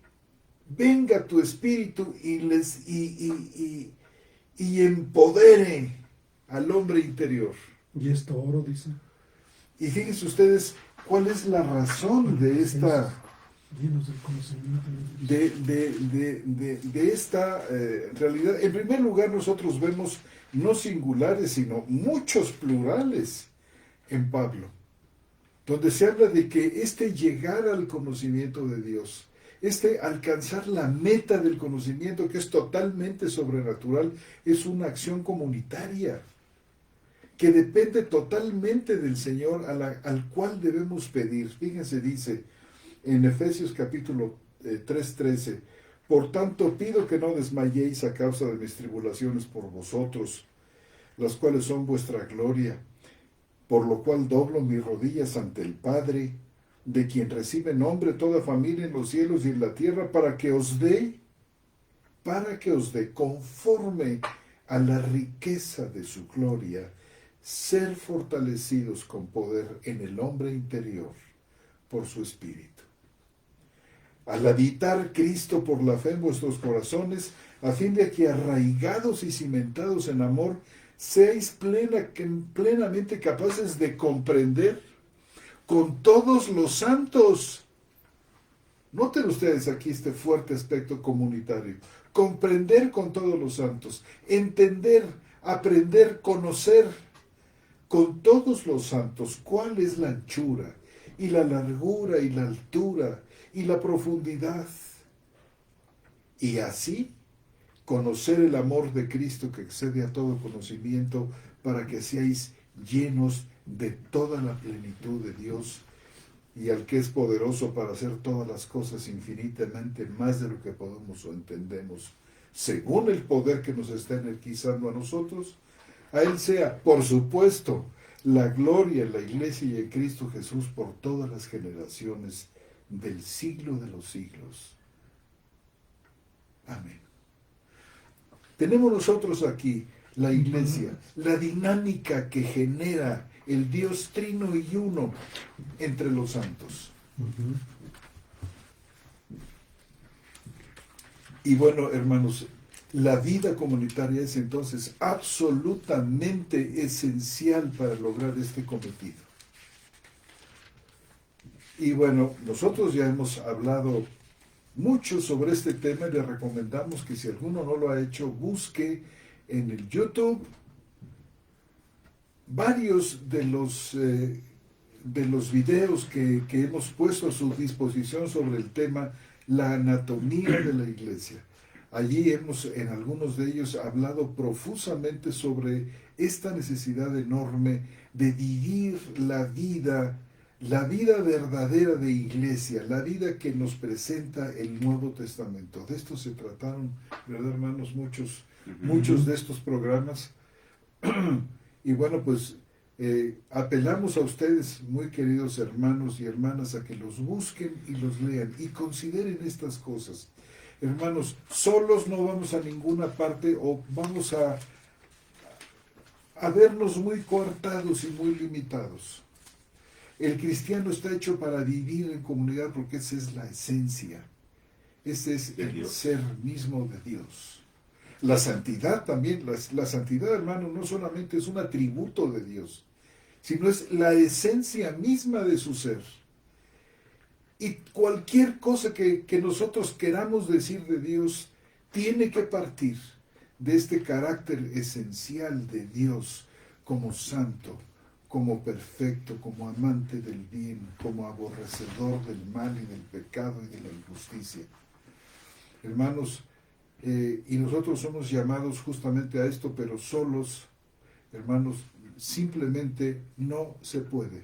venga tu Espíritu y empodere al hombre interior. Y esto oro, dice. Y fíjense ustedes cuál es la razón de esta... llenos del conocimiento de esta realidad. En primer lugar, nosotros vemos no singulares, sino muchos plurales en Pablo, donde se habla de que llegar al conocimiento de Dios, alcanzar la meta del conocimiento, que es totalmente sobrenatural, es una acción comunitaria, que depende totalmente del Señor, al cual debemos pedir. Fíjense, dice en Efesios capítulo 3:13, por tanto pido que no desmayéis a causa de mis tribulaciones por vosotros, las cuales son vuestra gloria, por lo cual doblo mis rodillas ante el Padre, de quien recibe nombre toda familia en los cielos y en la tierra, para que os dé conforme a la riqueza de su gloria, ser fortalecidos con poder en el hombre interior por su Espíritu, al habitar Cristo por la fe en vuestros corazones, a fin de que arraigados y cimentados en amor, seáis plenamente capaces de comprender con todos los santos. Noten ustedes aquí este fuerte aspecto comunitario. Comprender con todos los santos, entender, aprender, conocer con todos los santos cuál es la anchura y la largura y la altura y la profundidad, y así conocer el amor de Cristo que excede a todo conocimiento, para que seáis llenos de toda la plenitud de Dios, y al que es poderoso para hacer todas las cosas infinitamente más de lo que podemos o entendemos, según el poder que nos está energizando a nosotros. A Él sea, por supuesto, la gloria en la Iglesia y en Cristo Jesús por todas las generaciones del siglo de los siglos. Amén. Tenemos nosotros aquí la Iglesia, la dinámica que genera el Dios trino y uno entre los santos. Y bueno, hermanos, la vida comunitaria es entonces absolutamente esencial para lograr este cometido. Y bueno, nosotros ya hemos hablado mucho sobre este tema y le recomendamos que si alguno no lo ha hecho, busque en el YouTube varios de los videos que hemos puesto a su disposición sobre el tema, la anatomía de la iglesia. Allí hemos, en algunos de ellos, hablado profusamente sobre esta necesidad enorme de vivir la vida verdadera de iglesia, la vida que nos presenta el Nuevo Testamento. De esto se trataron, ¿verdad, hermanos? Muchos muchos de estos programas. Y bueno, pues apelamos a ustedes, muy queridos hermanos y hermanas, a que los busquen y los lean y consideren estas cosas. Hermanos, solos no vamos a ninguna parte, o vamos a vernos muy coartados y muy limitados. El cristiano está hecho para vivir en comunidad, porque esa es la esencia. Ese es el ser mismo de Dios. La santidad también, la santidad, hermano, no solamente es un atributo de Dios, sino es la esencia misma de su ser. Y cualquier cosa que nosotros queramos decir de Dios tiene que partir de este carácter esencial de Dios como santo, como perfecto, como amante del bien, como aborrecedor del mal y del pecado y de la injusticia. Hermanos, y nosotros somos llamados justamente a esto, pero solos, hermanos, simplemente no se puede.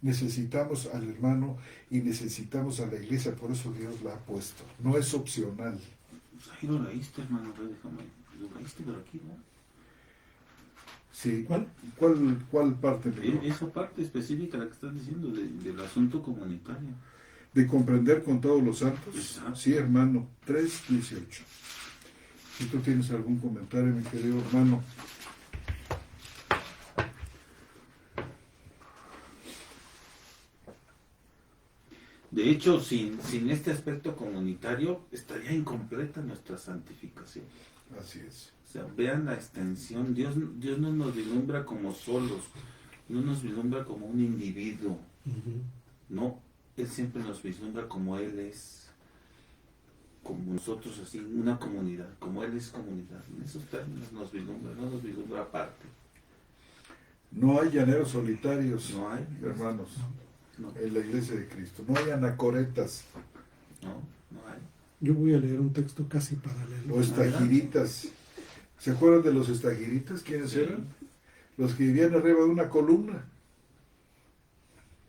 Necesitamos al hermano y necesitamos a la iglesia, por eso Dios la ha puesto. No es opcional. Pues ahí lo leíste, hermano, déjame. Lo leíste por aquí, ¿no? Sí. ¿Cuál? ¿Cuál parte? Esa parte específica, la que estás diciendo, del asunto comunitario. De comprender con todos los santos. Exacto. Sí, hermano, 3:18. Si tú tienes algún comentario, mi querido hermano. De hecho, sin este aspecto comunitario, estaría incompleta nuestra santificación. Así es. O sea, vean la extensión. Dios no nos vislumbra como solos, no nos vislumbra como un individuo. No, Él siempre nos vislumbra como Él es, como nosotros, así, una comunidad, como Él es comunidad. En esos términos nos vislumbra, no nos vislumbra aparte. No hay llaneros solitarios, No hay, hermanos, no, en la iglesia de Cristo. No hay anacoretas no hay. Yo voy a leer un texto casi paralelo. o estajiritas. ¿Se acuerdan de los estajiritas? ¿Quiénes eran? Los que vivían arriba de una columna,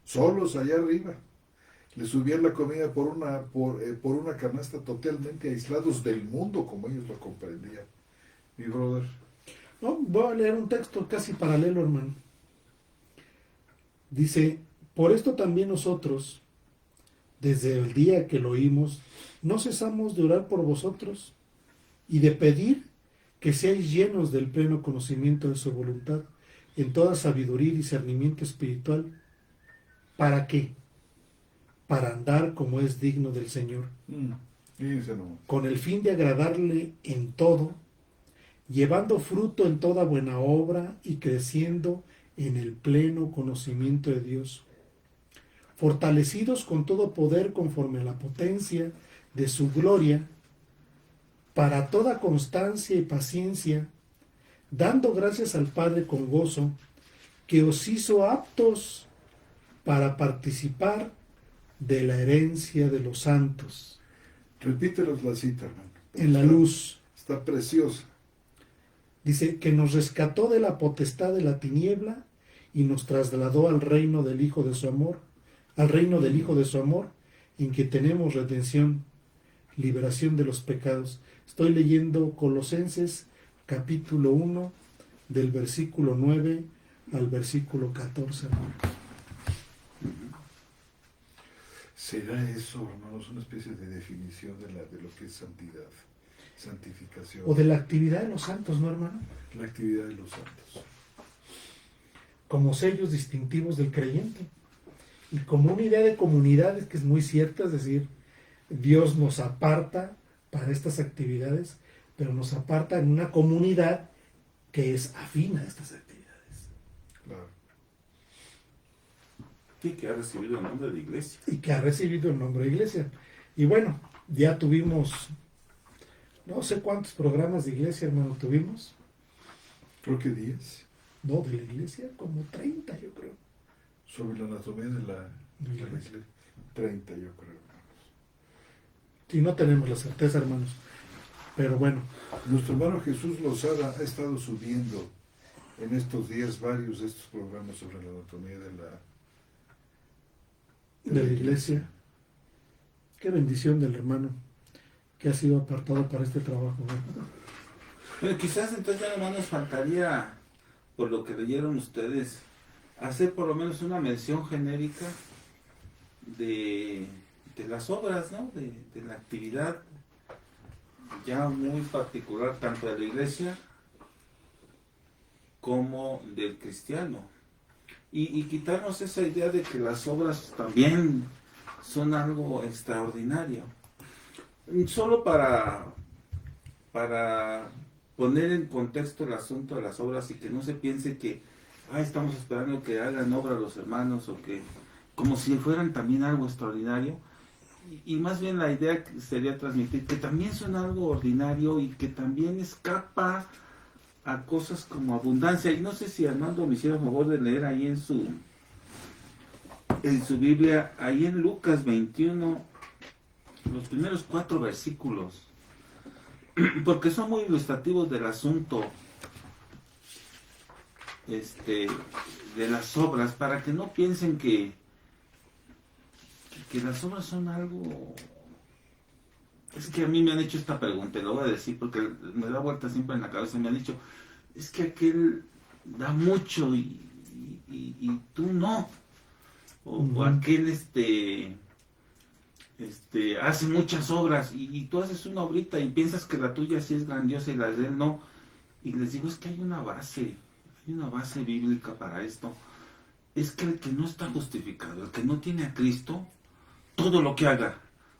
solos allá arriba. Les subían la comida por una canasta, totalmente aislados del mundo como ellos lo comprendían. Mi brother. No, voy a leer un texto casi paralelo, hermano. Dice: por esto también nosotros, desde el día que lo oímos, no cesamos de orar por vosotros y de pedir que seáis llenos del pleno conocimiento de su voluntad, en toda sabiduría y discernimiento espiritual. ¿Para qué? Para andar como es digno del Señor, con el fin de agradarle en todo, llevando fruto en toda buena obra y creciendo en el pleno conocimiento de Dios, fortalecidos con todo poder conforme a la potencia de su gloria, para toda constancia y paciencia, dando gracias al Padre con gozo, que os hizo aptos para participar de la herencia de los santos. Repítelos la cita, hermano. En la luz. Está preciosa. Dice que nos rescató de la potestad de la tiniebla y nos trasladó al reino del Hijo de su amor, en que tenemos redención, liberación de los pecados. Estoy leyendo Colosenses capítulo 1, del versículo 9 al versículo 14, hermano. ¿Será eso, hermanos, una especie de definición de lo que es santidad, santificación? O de la actividad de los santos, ¿no, hermano? La actividad de los santos. Como sellos distintivos del creyente. Y como una idea de comunidades que es muy cierta, es decir, Dios nos aparta para estas actividades, pero nos aparta en una comunidad que es afín a estas actividades. Claro. Y que ha recibido el nombre de iglesia. Y que ha recibido el nombre de iglesia. Y bueno, ya tuvimos, no sé cuántos programas de iglesia, hermano, tuvimos. Creo que 10. No, de la iglesia, como 30, yo creo. Sobre la anatomía de la iglesia. 30, yo creo. Sí, no tenemos la certeza, hermanos. Pero bueno. Nuestro hermano Jesús Lozada ha estado subiendo en estos días varios de estos programas sobre la anatomía de la iglesia. Qué bendición del hermano que ha sido apartado para este trabajo, ¿no? Pero quizás entonces ya nomás nos faltaría, por lo que leyeron ustedes, hacer por lo menos una mención genérica de, de las obras, ¿no? De la actividad ya muy particular tanto de la iglesia como del cristiano. Y quitarnos esa idea de que las obras también son algo extraordinario. Solo para poner en contexto el asunto de las obras y que no se piense que estamos esperando que hagan obra los hermanos o que como si fueran también algo extraordinario. Y más bien la idea sería transmitir que también son algo ordinario y que también escapa a cosas como abundancia. Y no sé si Armando me hiciera favor de leer ahí en su Biblia, ahí en Lucas 21, los primeros 4 versículos, porque son muy ilustrativos del asunto de las obras, para que no piensen que las obras son algo. Es que a mí me han hecho esta pregunta, y lo voy a decir porque me da vuelta siempre en la cabeza. Me han dicho, es que aquel da mucho y tú no, o aquel hace muchas obras y tú haces una obrita y piensas que la tuya sí es grandiosa y la de él no. Y les digo, es que hay una base bíblica para esto. Es que el que no está justificado, el que no tiene a Cristo, todo lo que haga,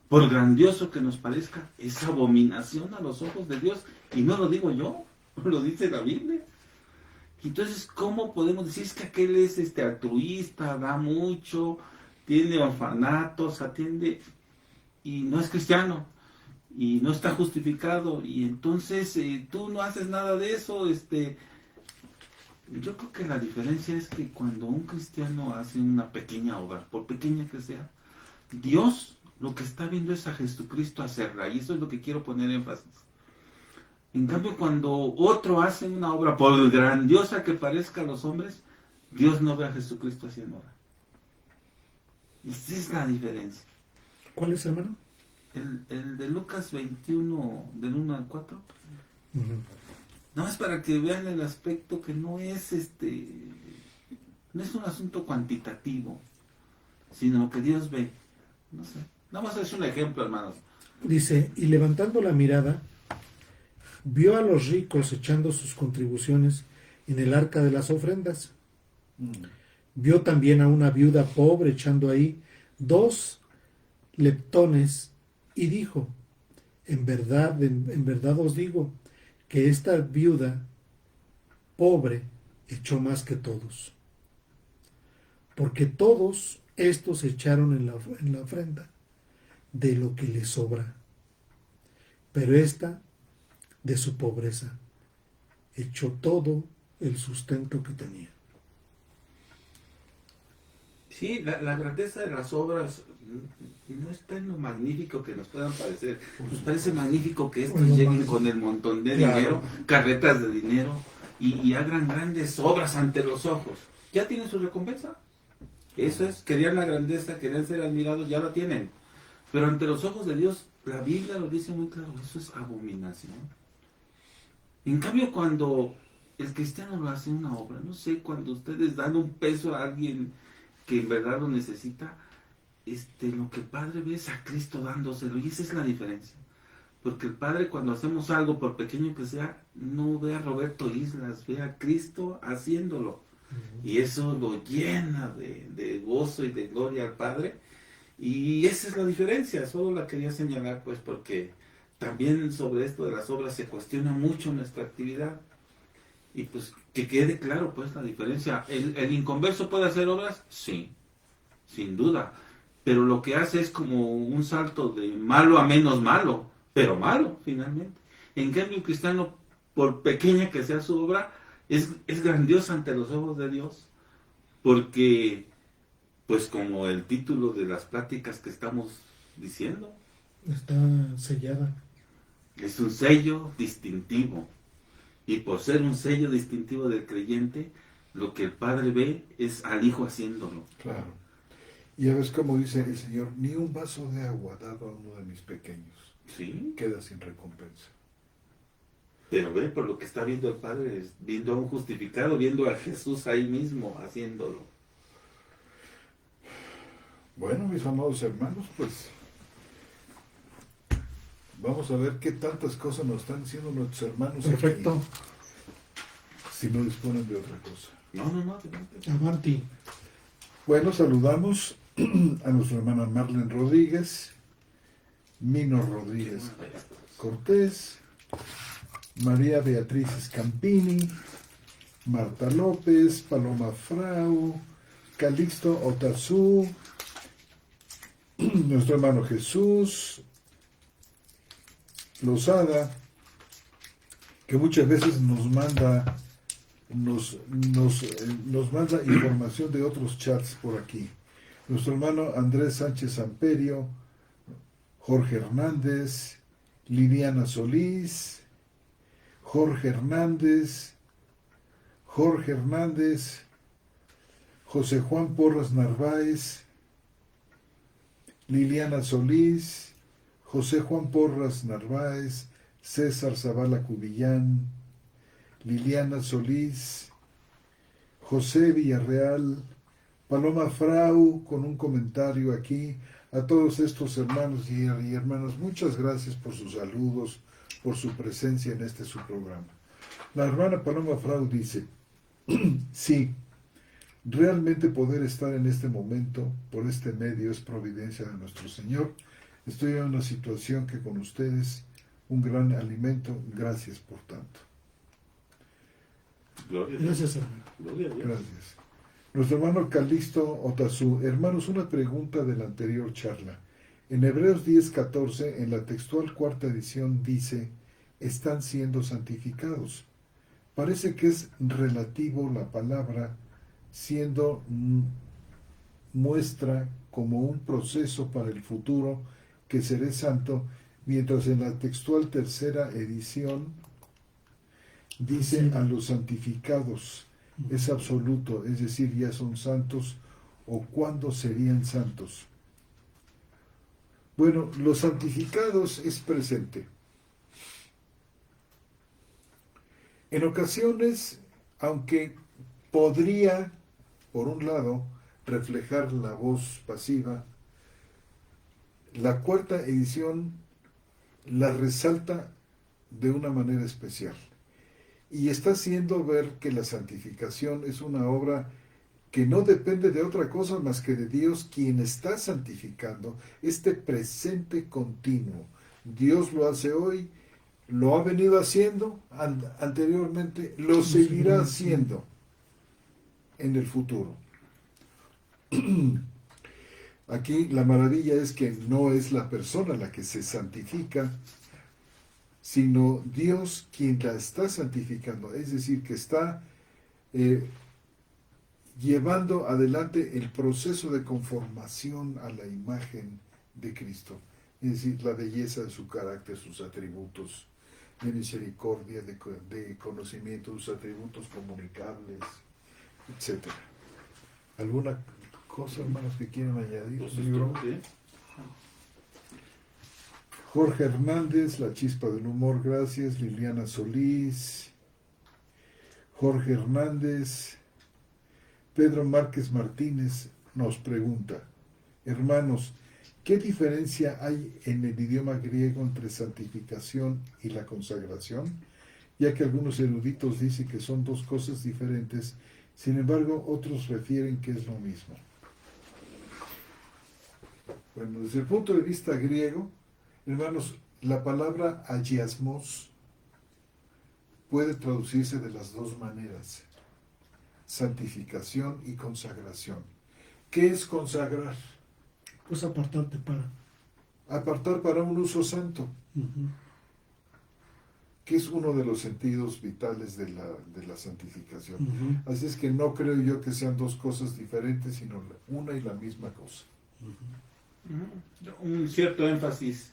por grandioso que nos parezca, es abominación a los ojos de Dios. Y no lo digo yo, lo dice la Biblia. Entonces, ¿cómo podemos decir es que aquel es altruista, da mucho, tiene orfanatos, atiende, y no es cristiano, y no está justificado, y entonces tú no haces nada de eso? Yo creo que la diferencia es que cuando un cristiano hace una pequeña obra, por pequeña que sea, Dios lo que está viendo es a Jesucristo hacerla, y eso es lo que quiero poner énfasis. En cambio, cuando otro hace una obra, por grandiosa que parezca a los hombres, Dios no ve a Jesucristo haciendo obra. Esa es la diferencia. ¿Cuál es, hermano? El de Lucas 21, del 1 al 4. Nada más para que vean el aspecto que no es no es un asunto cuantitativo, sino que Dios ve. No sé. Nada más es un ejemplo, hermanos. Dice, y levantando la mirada, vio a los ricos echando sus contribuciones en el arca de las ofrendas. Vio también a una viuda pobre echando ahí 2 leptones y dijo, en verdad os digo, que esta viuda pobre echó más que todos, porque todos estos echaron en la ofrenda de lo que les sobra, pero esta de su pobreza echó todo el sustento que tenía. Sí, la grandeza de las obras no está en lo magnífico que nos puedan parecer. Nos parece magnífico que estos lleguen con el montón de dinero, carretas de dinero, y hagan grandes obras ante los ojos. Ya tienen su recompensa. Eso es, querían la grandeza, querían ser admirados, ya la tienen. Pero ante los ojos de Dios, la Biblia lo dice muy claro, eso es abominación. En cambio, cuando el cristiano lo hace una obra, no sé, cuando ustedes dan un peso a alguien que en verdad lo necesita, lo que el Padre ve es a Cristo dándoselo, y esa es la diferencia. Porque el Padre, cuando hacemos algo, por pequeño que sea, no ve a Roberto Islas, ve a Cristo haciéndolo. Y eso lo llena de gozo y de gloria al Padre. Y esa es la diferencia, solo la quería señalar, pues, porque también sobre esto de las obras se cuestiona mucho nuestra actividad. Y pues que quede claro, pues, la diferencia. ¿El inconverso puede hacer obras? Sí, sin duda. Pero lo que hace es como un salto de malo a menos malo, pero malo, finalmente. En cambio, el cristiano, por pequeña que sea su obra, es grandiosa ante los ojos de Dios. Porque, pues, como el título de las pláticas que estamos diciendo, Está sellada. es un sello distintivo. Y por ser un sello distintivo del creyente, lo que el Padre ve es al Hijo haciéndolo. Claro. Y ya ves cómo dice el Señor, ni un vaso de agua dado a uno de mis pequeños ¿Sí? queda sin recompensa. Pero ve, por lo que está viendo el Padre, viendo a un justificado, viendo a Jesús ahí mismo haciéndolo. Bueno, mis amados hermanos, pues vamos a ver qué tantas cosas nos están diciendo nuestros hermanos Perfecto. aquí, si no disponen de otra cosa. No, adelante. Avanti. Bueno, saludamos a nuestra hermana Marlene Rodríguez, Mino Rodríguez Cortés, María Beatriz Scampini, Marta López, Paloma Frau, Calixto Otazú, nuestro hermano Jesús Lozada, que muchas veces nos manda información de otros chats por aquí. Nuestro hermano Andrés Sánchez Amperio, Jorge Hernández, Liliana Solís, Jorge Hernández, José Juan Porras Narváez, Liliana Solís, José Juan Porras Narváez, César Zavala Cubillán, Liliana Solís, José Villarreal, Paloma Frau, con un comentario aquí. A todos estos hermanos y hermanas, muchas gracias por sus saludos, por su presencia en su programa. La hermana Paloma Frau dice, sí, realmente poder estar en este momento, por este medio, es providencia de nuestro Señor. Estoy en una situación que con ustedes, un gran alimento, gracias por tanto. Gloria a Dios. Gracias, hermano. Gloria a Dios. Gracias. Nuestro hermano Calixto Otazú, hermanos, una pregunta de la anterior charla. En Hebreos 10:14, en la textual cuarta edición, dice, están siendo santificados. Parece que es relativo la palabra, siendo muestra como un proceso para el futuro que seré santo, mientras en la textual tercera edición dice a los santificados. Es absoluto, es decir, ya son santos, o cuándo serían santos. Bueno, los santificados es presente. En ocasiones, aunque podría, por un lado, reflejar la voz pasiva, la cuarta edición la resalta de una manera especial. Y está haciendo ver que la santificación es una obra que no depende de otra cosa más que de Dios, quien está santificando este presente continuo. Dios lo hace hoy, lo ha venido haciendo anteriormente, lo seguirá haciendo en el futuro. Aquí la maravilla es que no es la persona la que se santifica, sino Dios quien la está santificando, es decir, que está llevando adelante el proceso de conformación a la imagen de Cristo, es decir, la belleza de su carácter, sus atributos de misericordia, de conocimiento, sus atributos comunicables, etc. ¿Alguna cosa, hermanos, que quieran añadir? Pues ¿Libro? esto, ¿sí? Jorge Hernández, La Chispa del Humor, gracias. Liliana Solís, Jorge Hernández. Pedro Márquez Martínez nos pregunta, hermanos, ¿qué diferencia hay en el idioma griego entre santificación y la consagración? Ya que algunos eruditos dicen que son dos cosas diferentes, sin embargo, otros refieren que es lo mismo. Bueno, desde el punto de vista griego, hermanos, la palabra agiasmos puede traducirse de las dos maneras, santificación y consagración. ¿Qué es consagrar? Pues apartarte para. Apartar para un uso santo, que es uno de los sentidos vitales de la santificación. Así es que no creo yo que sean dos cosas diferentes, sino una y la misma cosa. Un cierto énfasis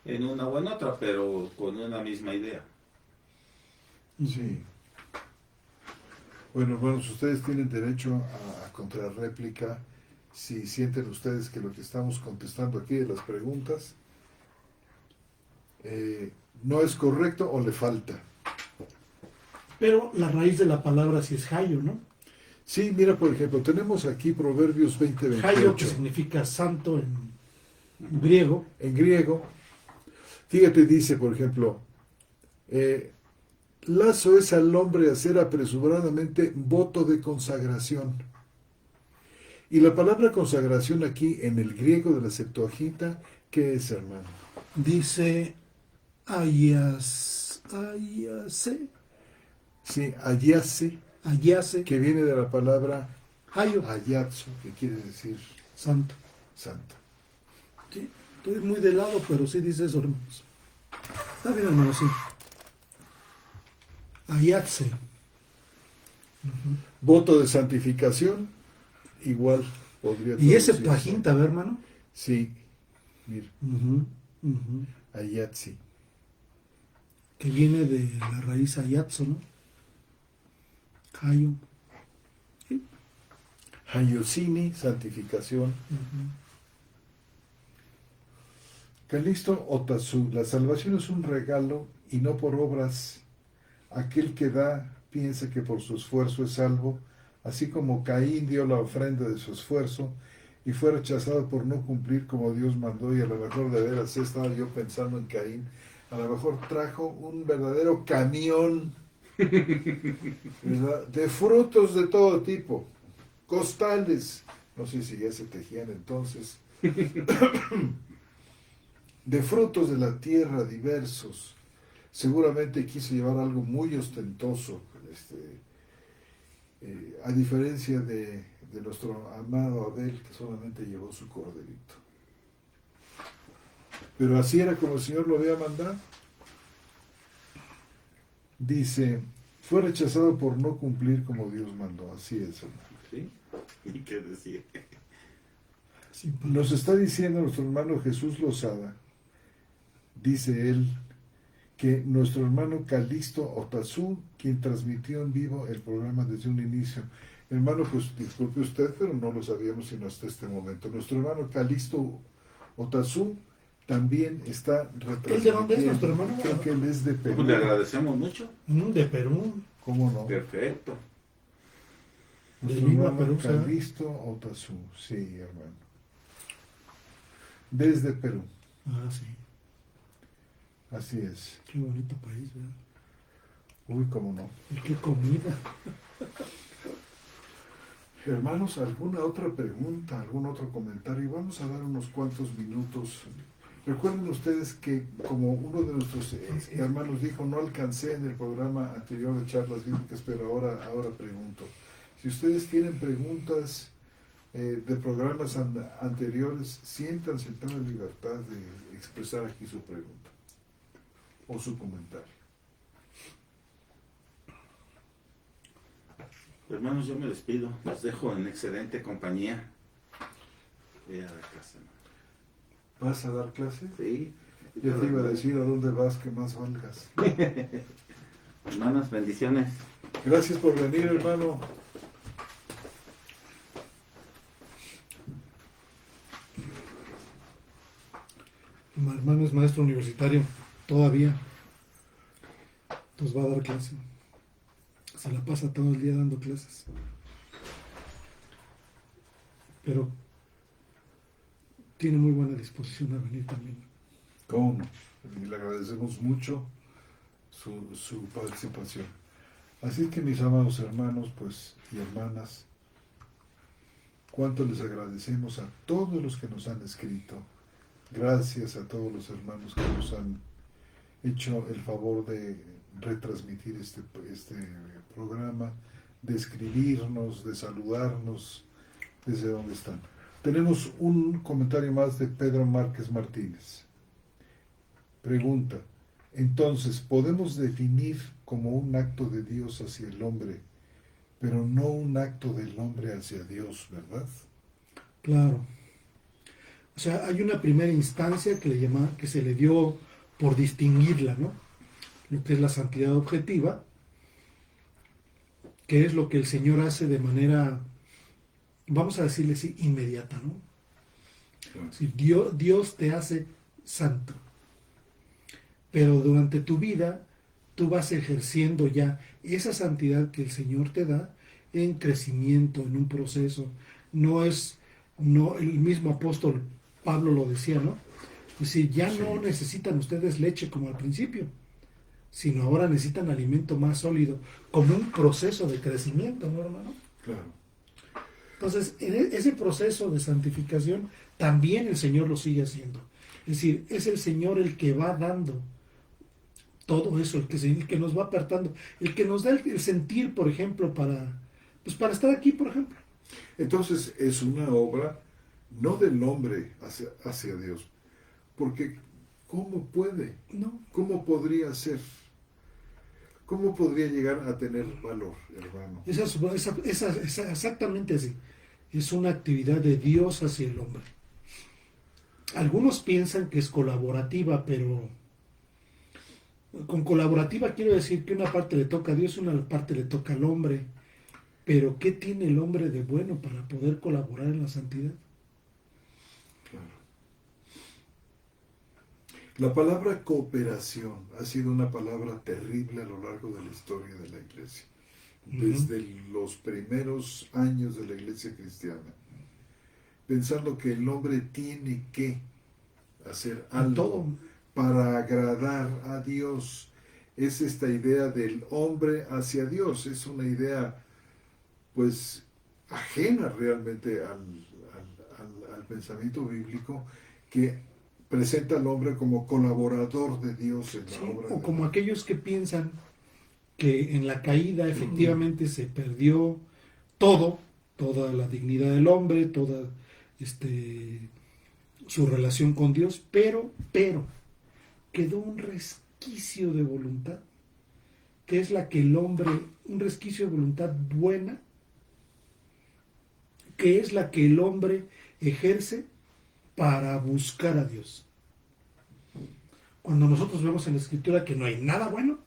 en una o en otra, pero con una misma idea. Sí. Bueno, hermanos, ustedes tienen derecho a contrarréplica si sienten ustedes que lo que estamos contestando aquí de las preguntas no es correcto o le falta. Pero la raíz de la palabra sí es Hayo, ¿no? Sí, mira, por ejemplo, tenemos aquí Proverbios 20:28. Hayo, que significa santo en griego. En griego, fíjate, dice, por ejemplo, lazo es al hombre hacer apresuradamente voto de consagración. Y la palabra consagración aquí en el griego de la Septuaginta, ¿qué es, hermano? Dice ayase, Sí, ayase, ayase, que viene de la palabra Hayo, ayatso, que quiere decir santo. santo. Sí, estoy muy de lado, pero sí dice eso, hermanos. Está bien, hermano, sí. Ayatse. Voto de santificación, igual podría Y es traducirse. Septuaginta, ¿ver, hermano? Sí, mira, Ujú, ujú. ayatsi. Que viene de la raíz ayatso, ¿no? Hayo. Hayosini, santificación. Ujú. Calisto Otazu, la salvación es un regalo y no por obras. Aquel que da piensa que por su esfuerzo es salvo, así como Caín dio la ofrenda de su esfuerzo y fue rechazado por no cumplir como Dios mandó, y a lo mejor de veras estaba yo pensando en Caín, a lo mejor trajo un verdadero camión, ¿verdad?, de frutos de todo tipo, costales, no sé si ya se tejían entonces, de frutos de la tierra diversos. Seguramente quiso llevar algo muy ostentoso, a diferencia de nuestro amado Abel, que solamente llevó su corderito. Pero así era como el Señor lo había mandado. Dice, fue rechazado por no cumplir como Dios mandó. Así es, hermano. ¿Sí? ¿Y qué decir? Sí, Nos está diciendo nuestro hermano Jesús Lozada, dice él, que nuestro hermano Calisto Otazu, quien transmitió en vivo el programa desde un inicio. Hermano, pues disculpe usted, pero no lo sabíamos sino hasta este momento. Nuestro hermano Calisto Otazu también está retransmitiendo. ¿Él de dónde es nuestro hermano? Creo que él es de Perú. Pues le agradecemos mucho. De Perú. ¿Cómo no? Perfecto. De Nuestro Lima, hermano Perú, ¿sabes? Calisto Otazu, sí, hermano. Desde Perú, Ah, sí. así es. Qué bonito país, ¿verdad? Uy, cómo no. Y qué comida. Hermanos, ¿alguna otra pregunta, algún otro comentario? Vamos a dar unos cuantos minutos. Recuerden ustedes que, como uno de nuestros hermanos dijo, no alcancé en el programa anterior de charlas bíblicas, pero ahora pregunto. Si ustedes tienen preguntas de programas anteriores, siéntanse en toda libertad de expresar aquí su pregunta o su comentario. Hermanos, yo me despido. Los dejo en excelente compañía. Voy a la casa. ¿Vas a dar clase? Sí. Yo te iba a decir a dónde vas que más valgas. Hermanos, bendiciones. Gracias por venir, hermano. Mi hermano es maestro universitario, todavía. Nos va a dar clase. Se la pasa todo el día dando clases. Pero tiene muy buena disposición a venir también. ¿Cómo no? Y le agradecemos mucho su participación. Así que, mis amados hermanos, pues, y hermanas, cuánto les agradecemos a todos los que nos han escrito. Gracias a todos los hermanos que nos han hecho el favor de retransmitir este programa, de escribirnos, de saludarnos desde donde están. Tenemos un comentario más de Pedro Márquez Martínez. Pregunta, entonces, ¿podemos definir como un acto de Dios hacia el hombre, pero no un acto del hombre hacia Dios, verdad? Claro. O sea, hay una primera instancia que se le dio por distinguirla, ¿no? Lo que es la santidad objetiva, que es lo que el Señor hace de manera, vamos a decirle así, inmediata, ¿no? Si Dios te hace santo, pero durante tu vida tú vas ejerciendo ya esa santidad que el Señor te da en crecimiento, en un proceso. No es, no, el mismo apóstol Pablo lo decía, ¿no? Es decir, ya Sí, no necesitan ustedes leche como al principio, sino ahora necesitan alimento más sólido, como un proceso de crecimiento, ¿no, hermano? claro. Entonces, en ese proceso de santificación, también el Señor lo sigue haciendo. Es decir, es el Señor el que va dando todo eso, el que nos va apartando, el que nos da el sentir, por ejemplo, pues para estar aquí, por ejemplo. Entonces es una obra no del hombre hacia Dios, porque ¿cómo puede? No, ¿Cómo podría ser? ¿Cómo podría llegar a tener valor, hermano? exactamente así. Es una actividad de Dios hacia el hombre. Algunos piensan que es colaborativa, pero con colaborativa quiero decir que una parte le toca a Dios, una parte le toca al hombre. Pero ¿qué tiene el hombre de bueno para poder colaborar en la santidad? Claro. La palabra cooperación ha sido una palabra terrible a lo largo de la historia de la iglesia, desde los primeros años de la iglesia cristiana, pensando que el hombre tiene que hacer En todo. algo para agradar a Dios. Es esta idea del hombre hacia Dios, es una idea pues ajena realmente al pensamiento bíblico, que presenta al hombre como colaborador de Dios en la Sí, obra o de como Dios. aquellos que piensan que en la caída efectivamente se perdió todo, toda la dignidad del hombre, toda su relación con Dios, pero quedó un resquicio de voluntad, que es la que el hombre, un resquicio de voluntad buena, que es la que el hombre ejerce para buscar a Dios. Cuando nosotros vemos en la Escritura que no hay nada bueno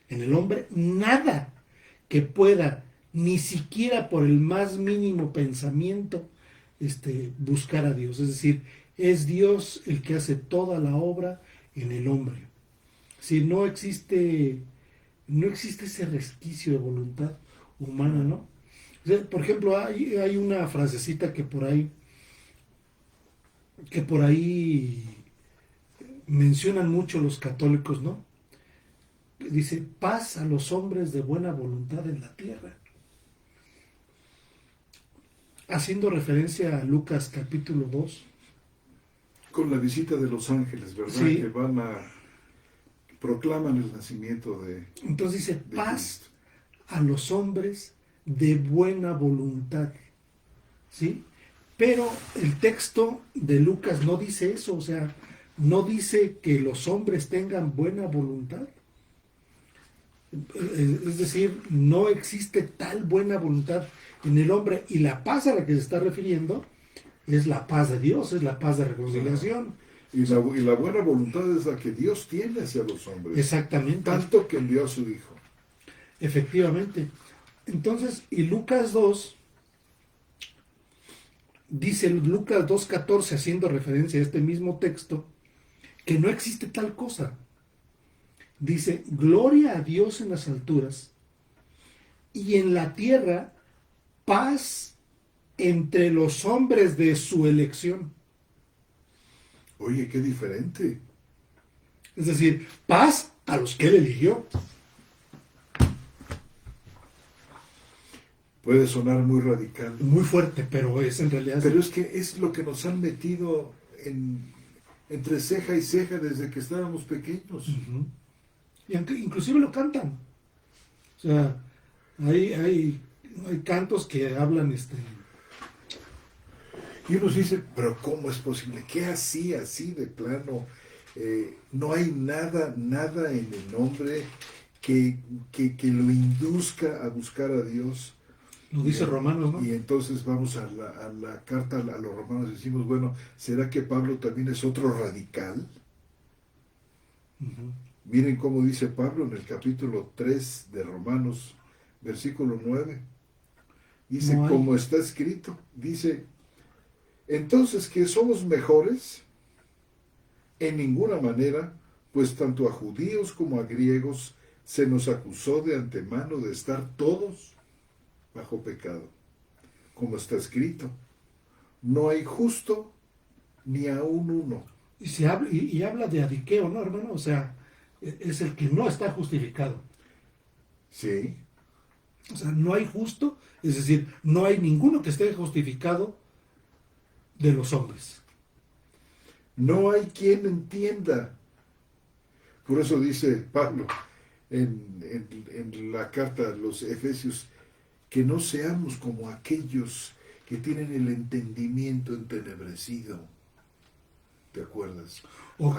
en el hombre, nada que pueda, ni siquiera por el más mínimo pensamiento, buscar a Dios. Es decir, es Dios el que hace toda la obra en el hombre. Si no existe ese resquicio de voluntad humana, ¿no? O sea, por ejemplo, hay una frasecita que por ahí mencionan mucho los católicos, ¿no? Que dice, paz a los hombres de buena voluntad en la tierra. Haciendo referencia a Lucas capítulo 2. Con la visita de los ángeles, ¿verdad? Sí. Que proclaman el nacimiento de Entonces dice, de paz Cristo. a los hombres de buena voluntad. ¿Sí? Pero el texto de Lucas no dice eso, o sea, no dice que los hombres tengan buena voluntad. Es decir, no existe tal buena voluntad en el hombre, y la paz a la que se está refiriendo es la paz de Dios, es la paz de reconciliación. Y la buena voluntad es la que Dios tiene hacia los hombres. Exactamente. Tanto que envió a su Hijo. Efectivamente. Entonces, y Lucas 2, dice Lucas 2:14, haciendo referencia a este mismo texto, que no existe tal cosa. Dice, gloria a Dios en las alturas y en la tierra paz entre los hombres de su elección. Oye, qué diferente. Es decir, paz a los que él eligió. Puede sonar muy radical. Muy fuerte, pero es en realidad... Pero es que es lo que nos han metido entre ceja y ceja desde que estábamos pequeños. Uh-huh. Y inclusive lo cantan. O sea, hay cantos que hablan Y uno dice, pero ¿cómo es posible? ¿Qué así de plano? No hay nada en el hombre que lo induzca a buscar a Dios. Lo dice Romanos, ¿no? Y entonces vamos a la carta a los romanos y decimos, bueno, ¿será que Pablo también es otro radical? Uh-huh. Miren cómo dice Pablo en el capítulo 3 de Romanos, versículo 9. Dice, No hay. como está escrito, dice, entonces que somos mejores, en ninguna manera, pues tanto a judíos como a griegos se nos acusó de antemano de estar todos bajo pecado, como está escrito, no hay justo ni aun uno. Y habla de adiqueo, ¿no, hermano? O sea, es el que no está justificado. Sí, O sea, no hay justo, es decir, no hay ninguno que esté justificado de los hombres. no hay quien entienda. Por eso dice Pablo en la carta a los Efesios, que no seamos como aquellos que tienen el entendimiento entenebrecido. ¿Te acuerdas? O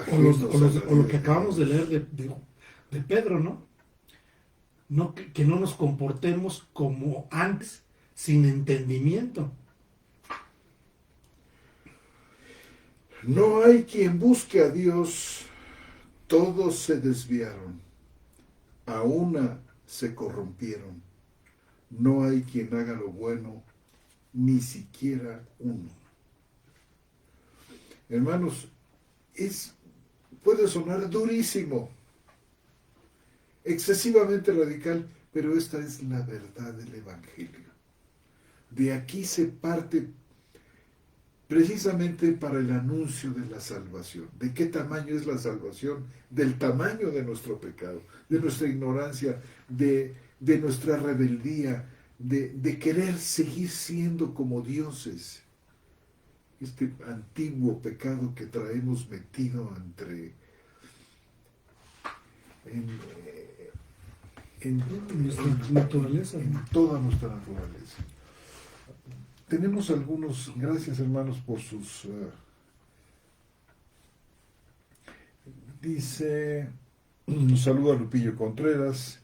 lo que acabamos de leer de Pedro, ¿no? No que no nos comportemos como antes, sin entendimiento. No hay quien busque a Dios, todos se desviaron, a una se corrompieron. No hay quien haga lo bueno, ni siquiera uno. Hermanos, puede sonar durísimo, excesivamente radical, pero esta es la verdad del Evangelio. De aquí se parte precisamente para el anuncio de la salvación. ¿De qué tamaño es la salvación? Del tamaño de nuestro pecado, de nuestra ignorancia, de nuestra rebeldía, de querer seguir siendo como dioses. Este antiguo pecado que traemos metido Nuestra naturaleza, en ¿no? toda nuestra naturaleza. Tenemos algunos, gracias hermanos por sus... dice, nos saluda Lupillo Contreras.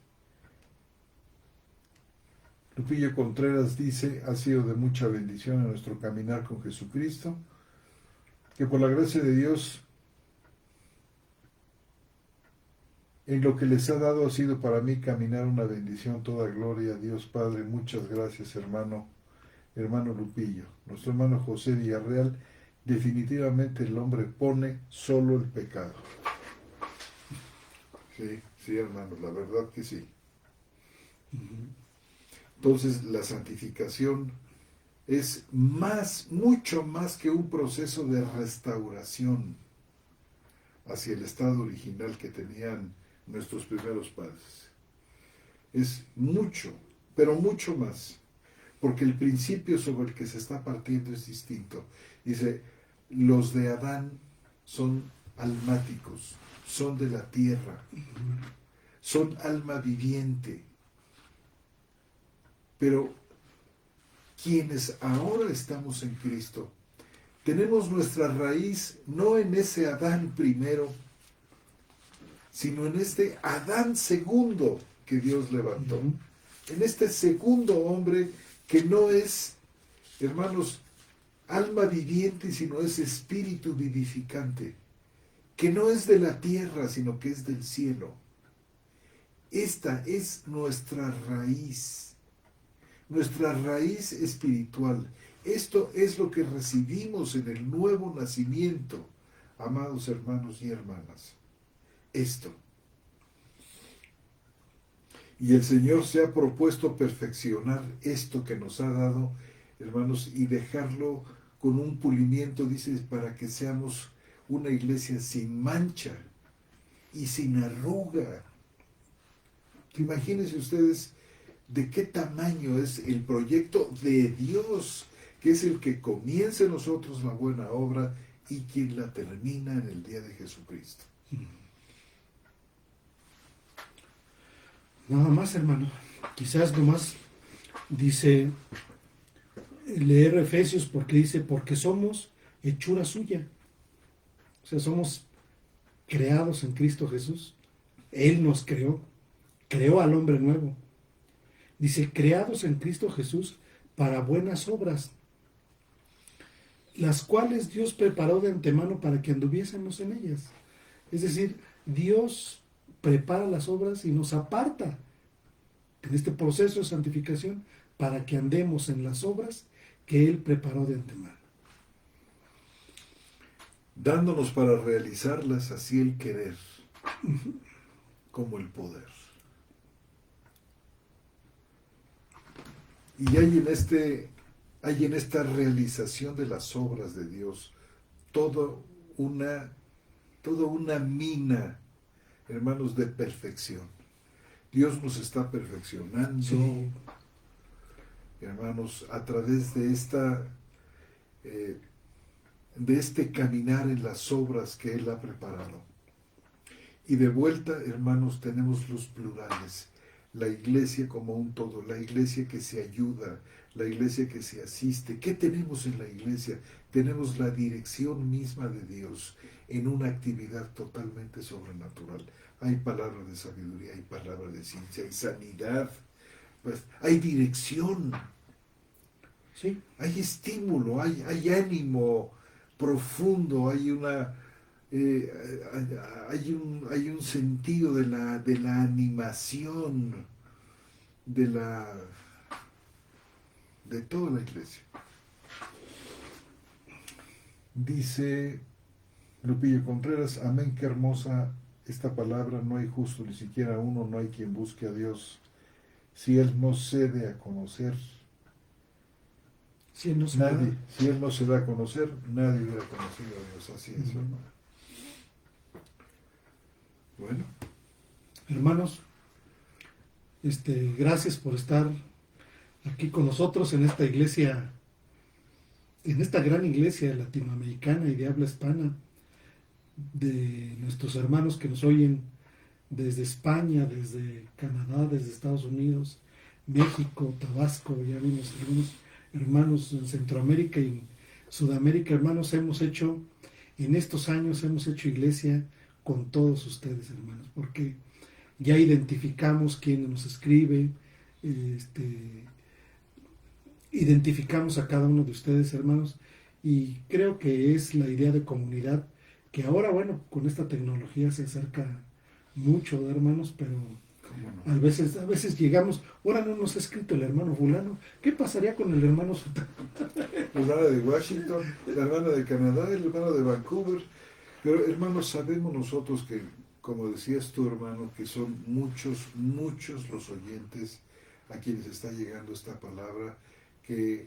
Lupillo Contreras dice, ha sido de mucha bendición en nuestro caminar con Jesucristo, que por la gracia de Dios, en lo que les ha dado ha sido para mí caminar una bendición, toda gloria a Dios Padre. Muchas gracias hermano Lupillo. Nuestro hermano José Villarreal, definitivamente el hombre pone solo el pecado. Sí hermanos, la verdad que sí. Entonces la santificación es mucho más que un proceso de restauración hacia el estado original que tenían nuestros primeros padres. Es mucho, pero mucho más, porque el principio sobre el que se está partiendo es distinto. Dice, los de Adán son almáticos, son de la tierra, son alma viviente. Pero quienes ahora estamos en Cristo, tenemos nuestra raíz no en ese Adán primero, sino en este Adán segundo que Dios levantó. En este segundo hombre que no es, hermanos, alma viviente, sino es espíritu vivificante, que no es de la tierra, sino que es del cielo. Esta es nuestra raíz espiritual. Esto es lo que recibimos en el nuevo nacimiento, amados hermanos y hermanas. Esto. Y el Señor se ha propuesto perfeccionar esto que nos ha dado, hermanos, y dejarlo con un pulimiento, dice, para que seamos una iglesia sin mancha y sin arruga. Imagínense ustedes de qué tamaño es el proyecto de Dios, que es el que comienza en nosotros la buena obra y quien la termina en el día de Jesucristo. Nada más, hermano. Quizás nomás dice leer Efesios porque dice, porque somos hechura suya. O sea, somos creados en Cristo Jesús. Él nos creó al hombre nuevo. Dice, creados en Cristo Jesús para buenas obras, las cuales Dios preparó de antemano para que anduviésemos en ellas. Es decir, Dios prepara las obras y nos aparta en este proceso de santificación para que andemos en las obras que Él preparó de antemano. Dándonos para realizarlas así el querer. como el poder. Y hay en esta realización de las obras de Dios toda una mina, hermanos, de perfección. Dios nos está perfeccionando, Sí. hermanos, a través de este caminar en las obras que Él ha preparado. Y de vuelta, hermanos, tenemos los plurales. La iglesia como un todo, la iglesia que se ayuda, la iglesia que se asiste. ¿Qué tenemos en la iglesia? Tenemos la dirección misma de Dios en una actividad totalmente sobrenatural. Hay palabra de sabiduría, hay palabra de ciencia, hay sanidad, pues, hay dirección, Sí. hay estímulo, hay ánimo profundo, hay un sentido de la animación de toda la iglesia. Dice Lupillo Contreras, amén, qué hermosa esta palabra, no hay justo, ni siquiera uno, no hay quien busque a Dios. Si Él no cede a conocer, Sí, no se nadie, da. si Él no se da a conocer, nadie hubiera conocido a Dios. Así es, Ujú. hermano. Bueno, Hermanos, gracias por estar aquí con nosotros en esta iglesia, en esta gran iglesia latinoamericana y de habla hispana, de nuestros hermanos que nos oyen desde España, desde Canadá, desde Estados Unidos, México, Tabasco, ya vimos algunos hermanos en Centroamérica y en Sudamérica. Hermanos, en estos años hemos hecho iglesia con todos ustedes, hermanos, porque ya identificamos quién nos escribe, identificamos a cada uno de ustedes, hermanos, y creo que es la idea de comunidad que ahora, bueno, con esta tecnología se acerca mucho, hermanos, pero ¿cómo no? a veces llegamos, ahora no nos ha escrito el hermano fulano, ¿qué pasaría con el hermano Sutano? La hermana de Washington, la hermana de Canadá, el hermano de Vancouver. Pero hermanos, sabemos nosotros que, como decías tú, hermano, que son muchos, muchos los oyentes a quienes está llegando esta palabra, que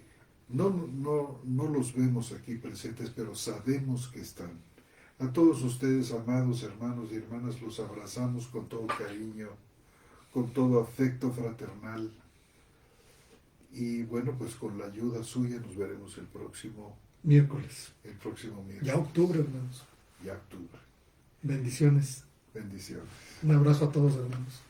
no los vemos aquí presentes, pero sabemos que están. A todos ustedes, amados hermanos y hermanas, los abrazamos con todo cariño, con todo afecto fraternal. Y bueno, pues con la ayuda suya nos veremos el próximo Miércoles, miércoles. ya octubre, hermanos. Ya octubre. Bendiciones. Bendiciones. Un abrazo a todos, hermanos.